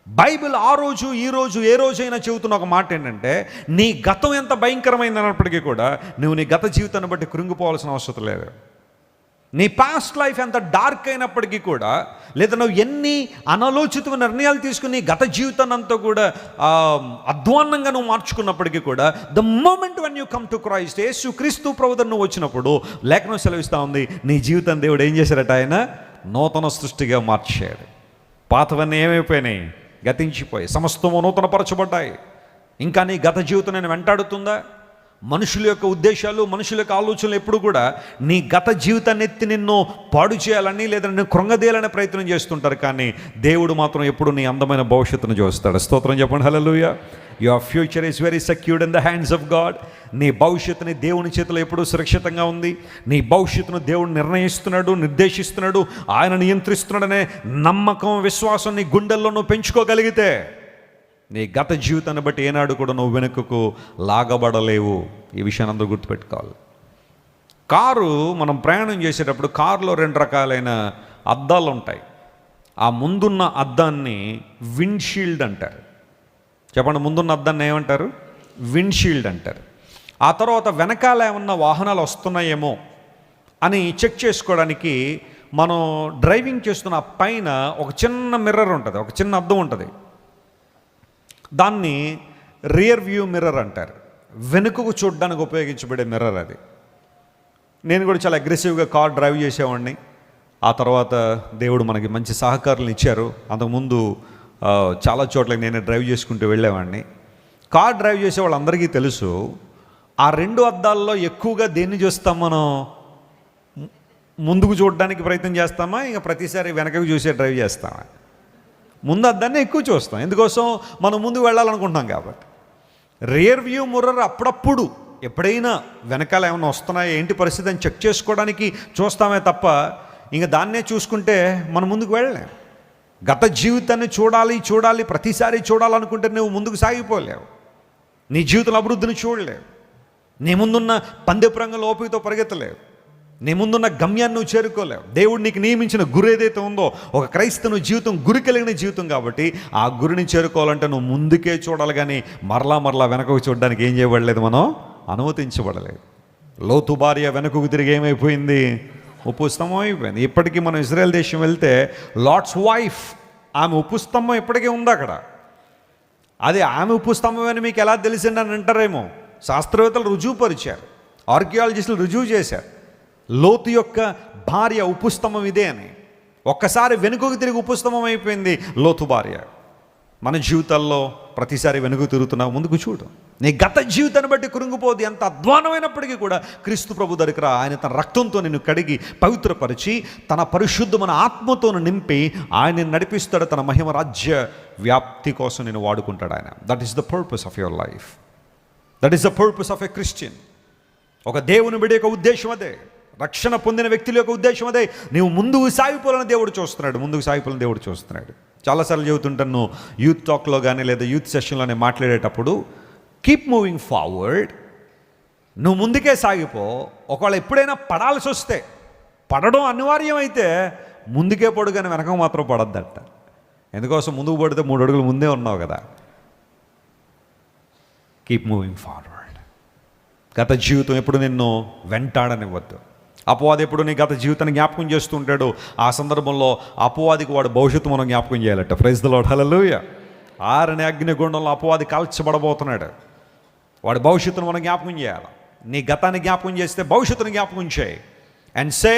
బైబిల్ ఆ రోజు ఈ రోజు ఏ రోజైనా చెబుతున్న ఒక మాట ఏంటంటే, నీ గతం ఎంత భయంకరమైంది అన్నప్పటికీ కూడా నువ్వు నీ గత జీవితాన్ని బట్టి కృంగిపోవాల్సిన అవసరం లేదు. నీ పాస్ట్ లైఫ్ ఎంత డార్క్ అయినప్పటికీ కూడా, లేదా నువ్వు ఎన్ని అనాలోచితమైన నిర్ణయాలు తీసుకుని గత జీవితాన్ని అంతా కూడా అధ్వాన్నంగా నువ్వు మార్చుకున్నప్పటికీ కూడా, the moment when you come to Christ, యేసు క్రీస్తు ప్రభువుతో నువ్వు వచ్చినప్పుడు లేఖనం సెలవిస్తూ ఉంది, నీ జీవితం దేవుడు ఏం చేశారట? ఆయన నూతన సృష్టిగా మార్చాడు. పాతవన్నీ ఏమైపోయినాయి? గతించిపోయి సమస్తము నూతనపరచబడ్డాయి. ఇంకా నీ గత జీవితం నేను వెంటాడుతుందా? మనుషుల యొక్క ఉద్దేశాలు, మనుషుల యొక్క ఆలోచనలు ఎప్పుడు కూడా నీ గత జీవితాన్ని ఎత్తి నిన్ను పాడు చేయాలని లేదా నిన్ను కృంగదీయాలనే ప్రయత్నం చేస్తుంటారు. కానీ దేవుడు మాత్రం ఎప్పుడు నీ అందమైన భవిష్యత్తును చూస్తాడు. స్తోత్రం చెప్పండి, hallelujah. Your future is very secured in the hands of God. నీ భవిష్యత్తుని దేవుని చేతిలో ఎప్పుడూ సురక్షితంగా ఉంది. నీ భవిష్యత్తును దేవుడు నిర్ణయిస్తున్నాడు, నిర్దేశిస్తున్నాడు, ఆయన నియంత్రిస్తున్నాడనే నమ్మకం, విశ్వాసం నీ గుండెల్లో నువ్వు పెంచుకోగలిగితే నీ గత జీవితాన్ని బట్టి ఏనాడు కూడా నువ్వు వెనుకకు లాగబడలేవు. ఈ విషయాన్ని అందరూ గుర్తుపెట్టుకోవాలి. కారు మనం ప్రయాణం చేసేటప్పుడు కారులో 2 రకాలైన అద్దాలు ఉంటాయి. ఆ ముందున్న అద్దాన్ని విండ్షీల్డ్ అంటారు. చెప్పండి, ముందున్న అద్దాన్ని ఏమంటారు? విండ్షీల్డ్ అంటారు. ఆ తర్వాత వెనకాల ఏమన్నా వాహనాలు వస్తున్నాయేమో అని చెక్ చేసుకోవడానికి మనం డ్రైవింగ్ చేస్తున్న పైన ఒక చిన్న మిర్రర్ ఉంటుంది, ఒక చిన్న అద్దం ఉంటుంది. దాన్ని రియర్ వ్యూ మిర్రర్ అంటారు. వెనుకకు చూడడానికి ఉపయోగించబడే మిర్రర్ అది. నేను కూడా చాలా అగ్రెసివ్గా కార్ డ్రైవ్ చేసేవాడిని. ఆ తర్వాత దేవుడు మనకి మంచి సహకారులను ఇచ్చారు. అంతకుముందు చాలా చోట్ల నేను డ్రైవ్ చేసుకుంటూ వెళ్ళేవాడిని. కార్ డ్రైవ్ చేసే వాళ్ళందరికీ తెలుసు, ఆ 2 అద్దాల్లో ఎక్కువగా దేన్ని చూస్తాం మనం? ముందుకు చూడడానికి ప్రయత్నం చేస్తామా, ఇక ప్రతిసారి వెనకకు చూసే డ్రైవ్ చేస్తామా? ముందు అద్దాన్ని ఎక్కువ చూస్తాం. ఎందుకోసం? మనం ముందుకు వెళ్ళాలనుకుంటున్నాం కాబట్టి. రియర్ వ్యూ మిర్రర్ అప్పుడప్పుడు ఎప్పుడైనా వెనకాల ఏమైనా వస్తున్నాయా, ఏంటి పరిస్థితి అని చెక్ చేసుకోవడానికి చూస్తామే తప్ప ఇంకా దాన్నే చూసుకుంటే మనం ముందుకు వెళ్ళలేం. గత జీవితాన్ని చూడాలి ప్రతిసారి చూడాలనుకుంటే నువ్వు ముందుకు సాగిపోలేవు. నీ జీవితంలో అభివృద్ధిని చూడలేవు. నీ ముందున్న పందెపు ఓపికతో పరిగెత్తలేవు. నీ ముందున్న గమ్యాన్ని నువ్వు చేరుకోలేవు. దేవుడు నీకు నియమించిన గురి ఏదైతే ఉందో, ఒక క్రైస్తవ జీవితం గురి కలిగిన జీవితం కాబట్టి ఆ గురిని చేరుకోవాలంటే నువ్వు ముందుకే చూడాలి, కానీ మరలా వెనకకు చూడడానికి ఏం చేయబడలేదు, మనం అనుమతించబడలేదు. లోతు భార్య వెనకకు తిరిగి ఏమైపోయింది? ఉప్పు స్తంభం అయిపోయింది. ఇప్పటికీ మనం ఇజ్రాయెల్ దేశం వెళ్తే లాట్స్ వైఫ్, ఆమె ఉప్పు స్తంభం ఇప్పటికే ఉంది అక్కడ. అది ఆమె ఉప్పు స్తంభం అని మీకు ఎలా తెలిసింది అని అంటారేమో. శాస్త్రవేత్తలు రుజువుపరిచారు, ఆర్కియాలజిస్టులు రుజువు చేశారు. లోతు యొక్క భార్య ఉప్పు స్తంభం ఇదే అని. ఒక్కసారి వెనుకకు తిరిగి ఉప్పు స్తంభం అయిపోయింది లోతు భార్య. మన జీవితాల్లో ప్రతిసారి వెనుక తిరుగుతున్నావు, ముందుకు చూడు. నీ గత జీవితాన్ని బట్టి కృంగిపోదు. ఎంత అధ్వానమైనప్పటికీ కూడా క్రీస్తు ప్రభు దగ్గర ఆయన తన రక్తంతో నిన్ను కడిగి పవిత్రపరిచి తన పరిశుద్ధమైన ఆత్మతో నింపి ఆయన నడిపిస్తాడు. తన మహిమ రాజ్య వ్యాప్తి కోసం నేను వాడుకుంటాడు ఆయన. That is the purpose of your life. That is the purpose of a Christian. ఒక దేవుని బిడ్డ యొక్క ఉద్దేశం అదే. రక్షణ పొందిన వ్యక్తుల యొక్క ఉద్దేశం అదే. నీవు ముందుకు సాగిపోవాలని దేవుడు చూస్తున్నాడు. చాలాసార్లు చెబుతుంటాను యూత్ టాక్లో కానీ లేదా యూత్ సెషన్లోనే మాట్లాడేటప్పుడు, కీప్ మూవింగ్ ఫార్వర్డ్. నువ్వు ముందుకే సాగిపో. ఒకవేళ ఎప్పుడైనా పడాల్సి వస్తే, పడడం అనివార్యమైతే ముందుకే పడు, కానీ వెనక మాత్రం పడద్దట. ఎందుకోసం? ముందుకు పడితే 3 అడుగులు ముందే ఉన్నావు కదా. Keep moving forward. గత జీవితం ఎప్పుడు నిన్ను వెంటాడనివ్వద్దు. అపవాది ఎప్పుడు నీ గత జీవితాన్ని జ్ఞాపకం చేస్తూ ఉంటాడు. ఆ సందర్భంలో అపవాదికి వాడు భవిష్యత్తు మనం జ్ఞాపకం చేయాలట. ప్రైజ్ ది లార్డ్, హల్లెలూయా. ఆరని అగ్నిగుండంలో అపవాది కాల్చబడబోతున్నాడు. వాడి భవిష్యత్తును మనం జ్ఞాపకం చేయాలి. నీ గతాన్ని జ్ఞాపకం చేస్తే భవిష్యత్తుని జ్ఞాపకం చేయి. And say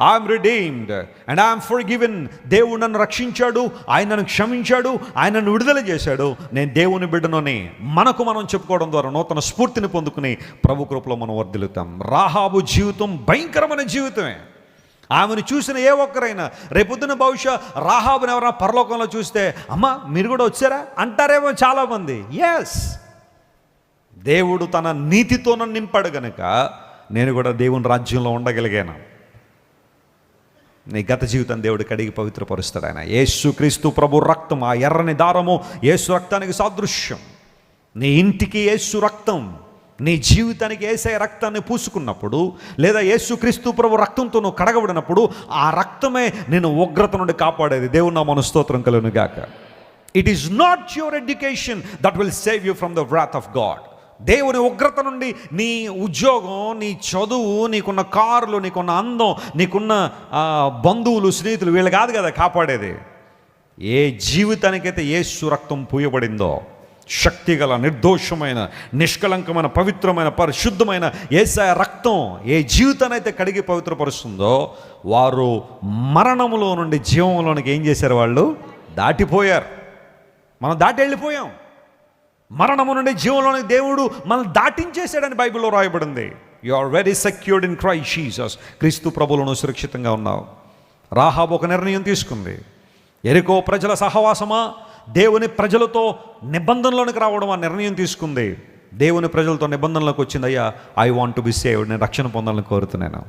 I'm redeemed and I'm forgiven. దేవుడు నన్ను రక్షించాడు, ఆయన నన్ను క్షమించాడు, ఆయన నన్ను విడుదల చేశాడు, నేను దేవుని బిడ్డనని మనకు మనం చెప్పుకోవడం ద్వారా నూతన స్ఫూర్తిని పొందుకుని ప్రభు కృపలో మనం వర్ధిల్లుతాం. రాహాబు జీవితం భయంకరమైన జీవితమే. ఆమెను చూసిన ఏ ఒక్కరైనా రేపొద్దున బహుశా రాహాబుని ఎవరైనా పరలోకంలో చూస్తే అమ్మ మీరు కూడా వచ్చారా అంటారేమో చాలామంది. ఎస్, దేవుడు తన నీతితో నన్ను నింపాడు గనుక నేను కూడా దేవుని రాజ్యంలో ఉండగలిగాను. నీ గత జీవితం దేవుడు కడిగి పవిత్రపరుస్తాడు. ఆయన యేసుక్రీస్తు ప్రభు రక్తం, ఆ ఎర్రని దారము యేసు రక్తానికి సాదృశ్యం. నీ ఇంటికి యేసు రక్తం, నీ జీవితానికి యేసయ్య రక్తాన్ని పూసుకున్నప్పుడు, లేదా యేసుక్రీస్తు ప్రభు రక్తంతో నువ్వు కడగబడినప్పుడు ఆ రక్తమే నేను ఉగ్రత నుండి కాపాడేది. దేవుని నామమున స్తోత్రం కలుగును గాక. It is not your education that will save you from the wrath of God. దేవుని ఉగ్రత నుండి నీ ఉద్యోగం, నీ చదువు, నీకున్న కార్లు, నీకున్న అందం, నీకున్న బంధువులు, స్నేహితులు వీళ్ళు కాదు కదా కాపాడేది. ఏ జీవితానికైతే యేసు రక్తం పూయబడిందో, శక్తిగల, నిర్దోషమైన, నిష్కలంకమైన, పవిత్రమైన, పరిశుద్ధమైన యేసయ్య రక్తం ఏ జీవితానైతే కడిగి పవిత్రపరుస్తుందో వారు మరణములో నుండి జీవంలోనికి ఏం చేశారు? వాళ్ళు దాటిపోయారు. మనం దాటి వెళ్ళిపోయాం. మరణము నుండి జీవంలోని దేవుడు మనల్ని దాటించేశాడని బైబిల్లో రాయబడింది. You are very secured in Christ Jesus. క్రీస్తు ప్రభువులో సురక్షితంగా ఉన్నావు. రాహాబు ఒక నిర్ణయం తీసుకుంది. యెరికో ప్రజల సహవాసమా, దేవుని ప్రజలతో నిబంధనలోనికి రావడం ఆ నిర్ణయం తీసుకుంది. దేవుని ప్రజలతో నిబంధనలోకి వచ్చింది. అయ్యా, I want to be saved, నేను రక్షణ పొందాలని కోరుతున్నాను,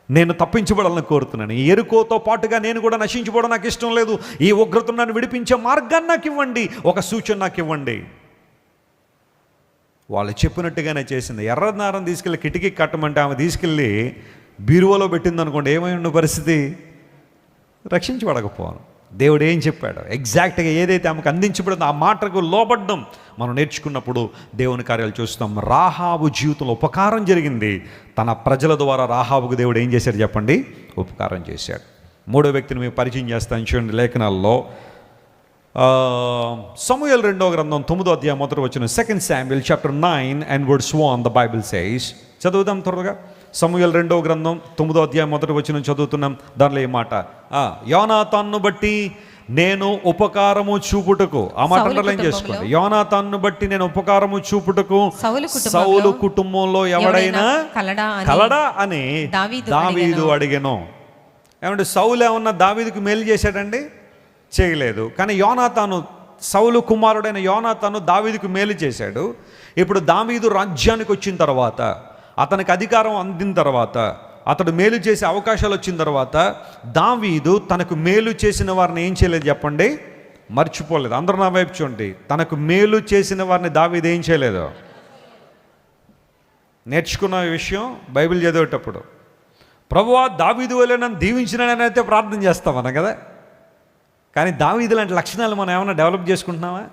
నేను తప్పించబడాలని కోరుతున్నాను. ఈ యెరికోతో పాటుగా నేను కూడా నశించబడడం నాకు ఇష్టం లేదు. ఈ ఉగ్రతను నన్ను విడిపించే మార్గాన్ని నాకు ఇవ్వండి, ఒక సూచన నాకు ఇవ్వండి. వాళ్ళు చెప్పినట్టుగానే చేసింది. ఎర్రనారం తీసుకెళ్ళి కిటికీ కట్టమంటే ఆమె తీసుకెళ్ళి బీరువాలో పెట్టింది అనుకోండి, ఏమై ఉన్న పరిస్థితి? రక్షించబడకపోను. దేవుడు ఏం చెప్పాడు, ఎగ్జాక్ట్గా ఏదైతే ఆమెకు అందించబడిందో ఆ మాటకు లోబడ్డం మనం నేర్చుకున్నప్పుడు దేవుని కార్యాలు చూస్తాం. రాహాబు జీవితంలో ఉపకారం జరిగింది. తన ప్రజల ద్వారా రాహాబుకు దేవుడు ఏం చేశాడు చెప్పండి? ఉపకారం చేశాడు. మూడో వ్యక్తిని మేము పరిచయం చేస్తాను చూడండి లేఖనాల్లో. సమూయేలు 2వ గ్రంథం 9వ అధ్యాయం మొదటి వచనం. 2 Samuel chapter 9 and verse 1 the Bible says. చదువుదాం త్వరగా. సమూయేలు 2వ గ్రంథం 9వ అధ్యాయం మొదటి వచనం చదువుతున్నాం. దానిలో ఏ మాట? యోనాతాన్ను బట్టి నేను ఉపకారము చూపుటకు, ఆ మాట అండర్లైన్ చేసుకోండి. యోనాతాన్ను బట్టి నేను ఉపకారము చూపుటకు సౌలు కుటుంబంలో ఎవడైనా కలడా అని దావీదు అడిగెను. ఏమంటే సౌలు ఏమన్నా దావీదుకు మేలు చేశాడండి? చేయలేదు. కానీ యోనాతాను, సౌలు కుమారుడైన యోనాతాను దావీదుకు మేలు చేశాడు. ఇప్పుడు దావీదు రాజ్యానికి వచ్చిన తర్వాత, అతనికి అధికారం అందిన తర్వాత, అతడు మేలు చేసే అవకాశాలు వచ్చిన తర్వాత దావీదు తనకు మేలు చేసిన వారిని ఏం చేయలేదు చెప్పండి? మర్చిపోలేదు. అందరూ నా వైపు చూడండి. తనకు మేలు చేసిన వారిని దావీదు ఏం చేయలేదు. నేర్చుకున్న విషయం బైబిల్ చదివేటప్పుడు, ప్రభువా దావీదు వలె నన్ను దీవించినానని అయితే ప్రార్థన చేస్తాం మనం కదా. కానీ దావీదు లాంటి లక్షణాలు మనం ఏమైనా డెవలప్ చేసుకుంటున్నామా?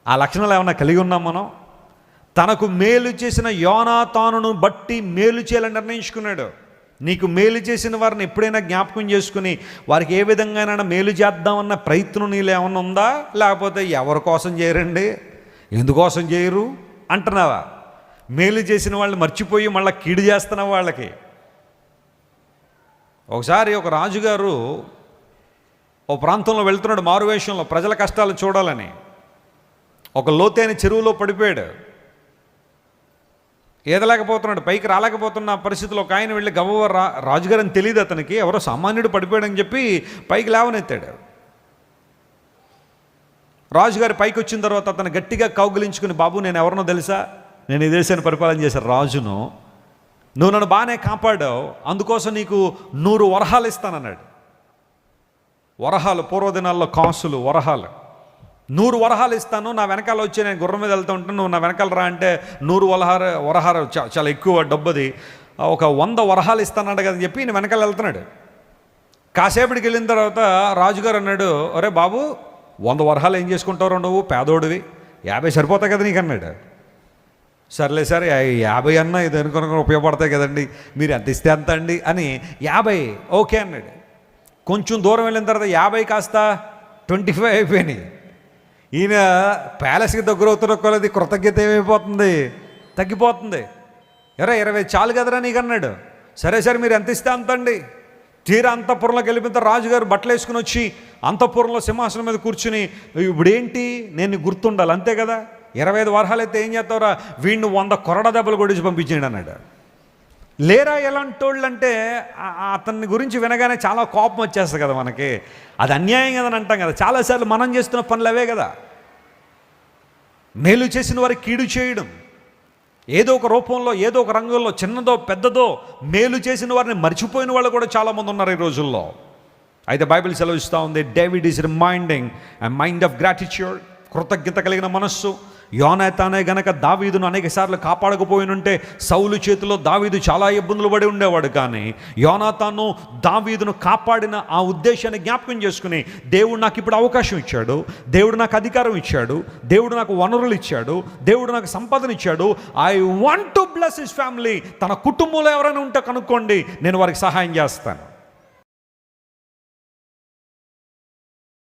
ఆ లక్షణాలు ఏమైనా కలిగి ఉన్నాం మనం? తనకు మేలు చేసిన యోనాతానును బట్టి మేలు చేయాలని నిర్ణయించుకున్నాడు. నీకు మేలు చేసిన వారిని ఎప్పుడైనా జ్ఞాపకం చేసుకుని వారికి ఏ విధంగానైనా మేలు చేద్దామన్న ప్రయత్నం నీళ్ళు ఏమన్నా ఉందా? లేకపోతే ఎవరి కోసం చేయరండి, ఎందుకోసం చేయరు అంటున్నావా? మేలు చేసిన వాళ్ళు మర్చిపోయి మళ్ళీ కీడు చేస్తున్నావు వాళ్ళకి. ఒకసారి ఒక రాజుగారు ఓ ప్రాంతంలో వెళ్తున్నాడు మారువేషంలో ప్రజల కష్టాలు చూడాలని. ఒక లోతైన చెరువులో పడిపోయాడు. ఈదలేకపోతున్నాడు, పైకి రాలేకపోతున్న పరిస్థితిలో ఒక ఆయన వెళ్ళి గవ్వ రాజుగారని తెలియదు అతనికి, ఎవరో సామాన్యుడు పడిపోయాడని చెప్పి పైకి లేవనెత్తాడు. రాజుగారి పైకి వచ్చిన తర్వాత అతను గట్టిగా కౌగిలించుకుని, బాబు నేను ఎవరినో తెలుసా, నేను ఈ దేశాన్ని పరిపాలన చేశాను రాజును, నువ్వు నన్ను బాగానే కాపాడావు, అందుకోసం నీకు 100 వరహాలు ఇస్తానన్నాడు. వరహాలు పూర్వదినాల్లో కాసులు, వరహాలు. 100 వరహాలు ఇస్తాను, నా వెనకాల వచ్చి నేను గుర్రం మీద వెళ్తూ ఉంటాను, నువ్వు నా వెనకాల రా అంటే 100 వరహాలు చాలా ఎక్కువ డబ్బుది, ఒక 100 వరహాలు ఇస్తానన్నాడు కదా చెప్పి నేను వెనకాల వెళ్తున్నాడు. కాసేపటికి వెళ్ళిన తర్వాత రాజుగారు అన్నాడు, ఒరే బాబు 100 వరహాలు ఏం చేసుకుంటారో నువ్వు, పేదోడివి, 50 సరిపోతాయి కదా నీకు అన్నాడు. సర్లే సరే 50 అన్నా ఇది అనుకుని ఉపయోగపడతాయి కదండి, మీరు ఎంత ఇస్తే ఎంత అండి అని 50 ఓకే అన్నాడు. కొంచెం దూరం వెళ్ళిన తర్వాత 50 కాస్త 25 అయిపోయినాయి. ఈయన ప్యాలెస్కి దగ్గర అవుతున్న కొలది కృతజ్ఞత ఏమైపోతుంది, తగ్గిపోతుంది. 20 చాలు కదరా నీకు అన్నాడు. సరే సరే మీరు ఎంత ఇస్తే అంత అండి. తీరా అంతఃపురంలోకి వెళ్ళిపోయిన రాజుగారు బట్టలు వేసుకుని వచ్చి అంతఃపురంలో సింహాసనం మీద కూర్చుని, ఇప్పుడేంటి నేను గుర్తుండాలి అంతే కదా, 25 వరహాలు అయితే ఏం చేస్తావురా, వీడిని 100 కొరడ దెబ్బలు కొడిచి పంపించేయండి అన్నాడు. లేరా ఎలాంటి వాళ్ళు అంటే అతన్ని గురించి వినగానే చాలా కోపం వచ్చేస్తుంది కదా మనకి. అది అన్యాయం కదని అంటాం కదా. చాలాసార్లు మనం చేస్తున్న పనులు అవే కదా. మేలు చేసిన వారికి కీడు చేయడం, ఏదో ఒక రూపంలో ఏదో ఒక రంగంలో చిన్నదో పెద్దదో మేలు చేసిన వారిని మర్చిపోయిన వాళ్ళు కూడా చాలామంది ఉన్నారు ఈ రోజుల్లో. అయితే బైబిల్ సెలవిస్తూ ఉంది, David is reminding a mind of gratitude, కృతజ్ఞత కలిగిన మనస్సు. యోనాతానే గనక దావీదును అనేక సార్లు కాపాడకపోయినుంటే సౌలు చేతిలో దావీదు చాలా ఇబ్బందులు పడి ఉండేవాడు. కానీ యోనాతాను దావీదును కాపాడిన ఆ ఉద్దేశాన్ని జ్ఞాపకం చేసుకుని, దేవుడు నాకు ఇప్పుడు అవకాశం ఇచ్చాడు, దేవుడు నాకు అధికారం ఇచ్చాడు, దేవుడు నాకు వనరులు ఇచ్చాడు, దేవుడు నాకు సంపదను ఇచ్చాడు, I want to bless his family. తన కుటుంబంలో ఎవరైనా ఉంటే కనుక్కోండి, నేను వారికి సహాయం చేస్తాను.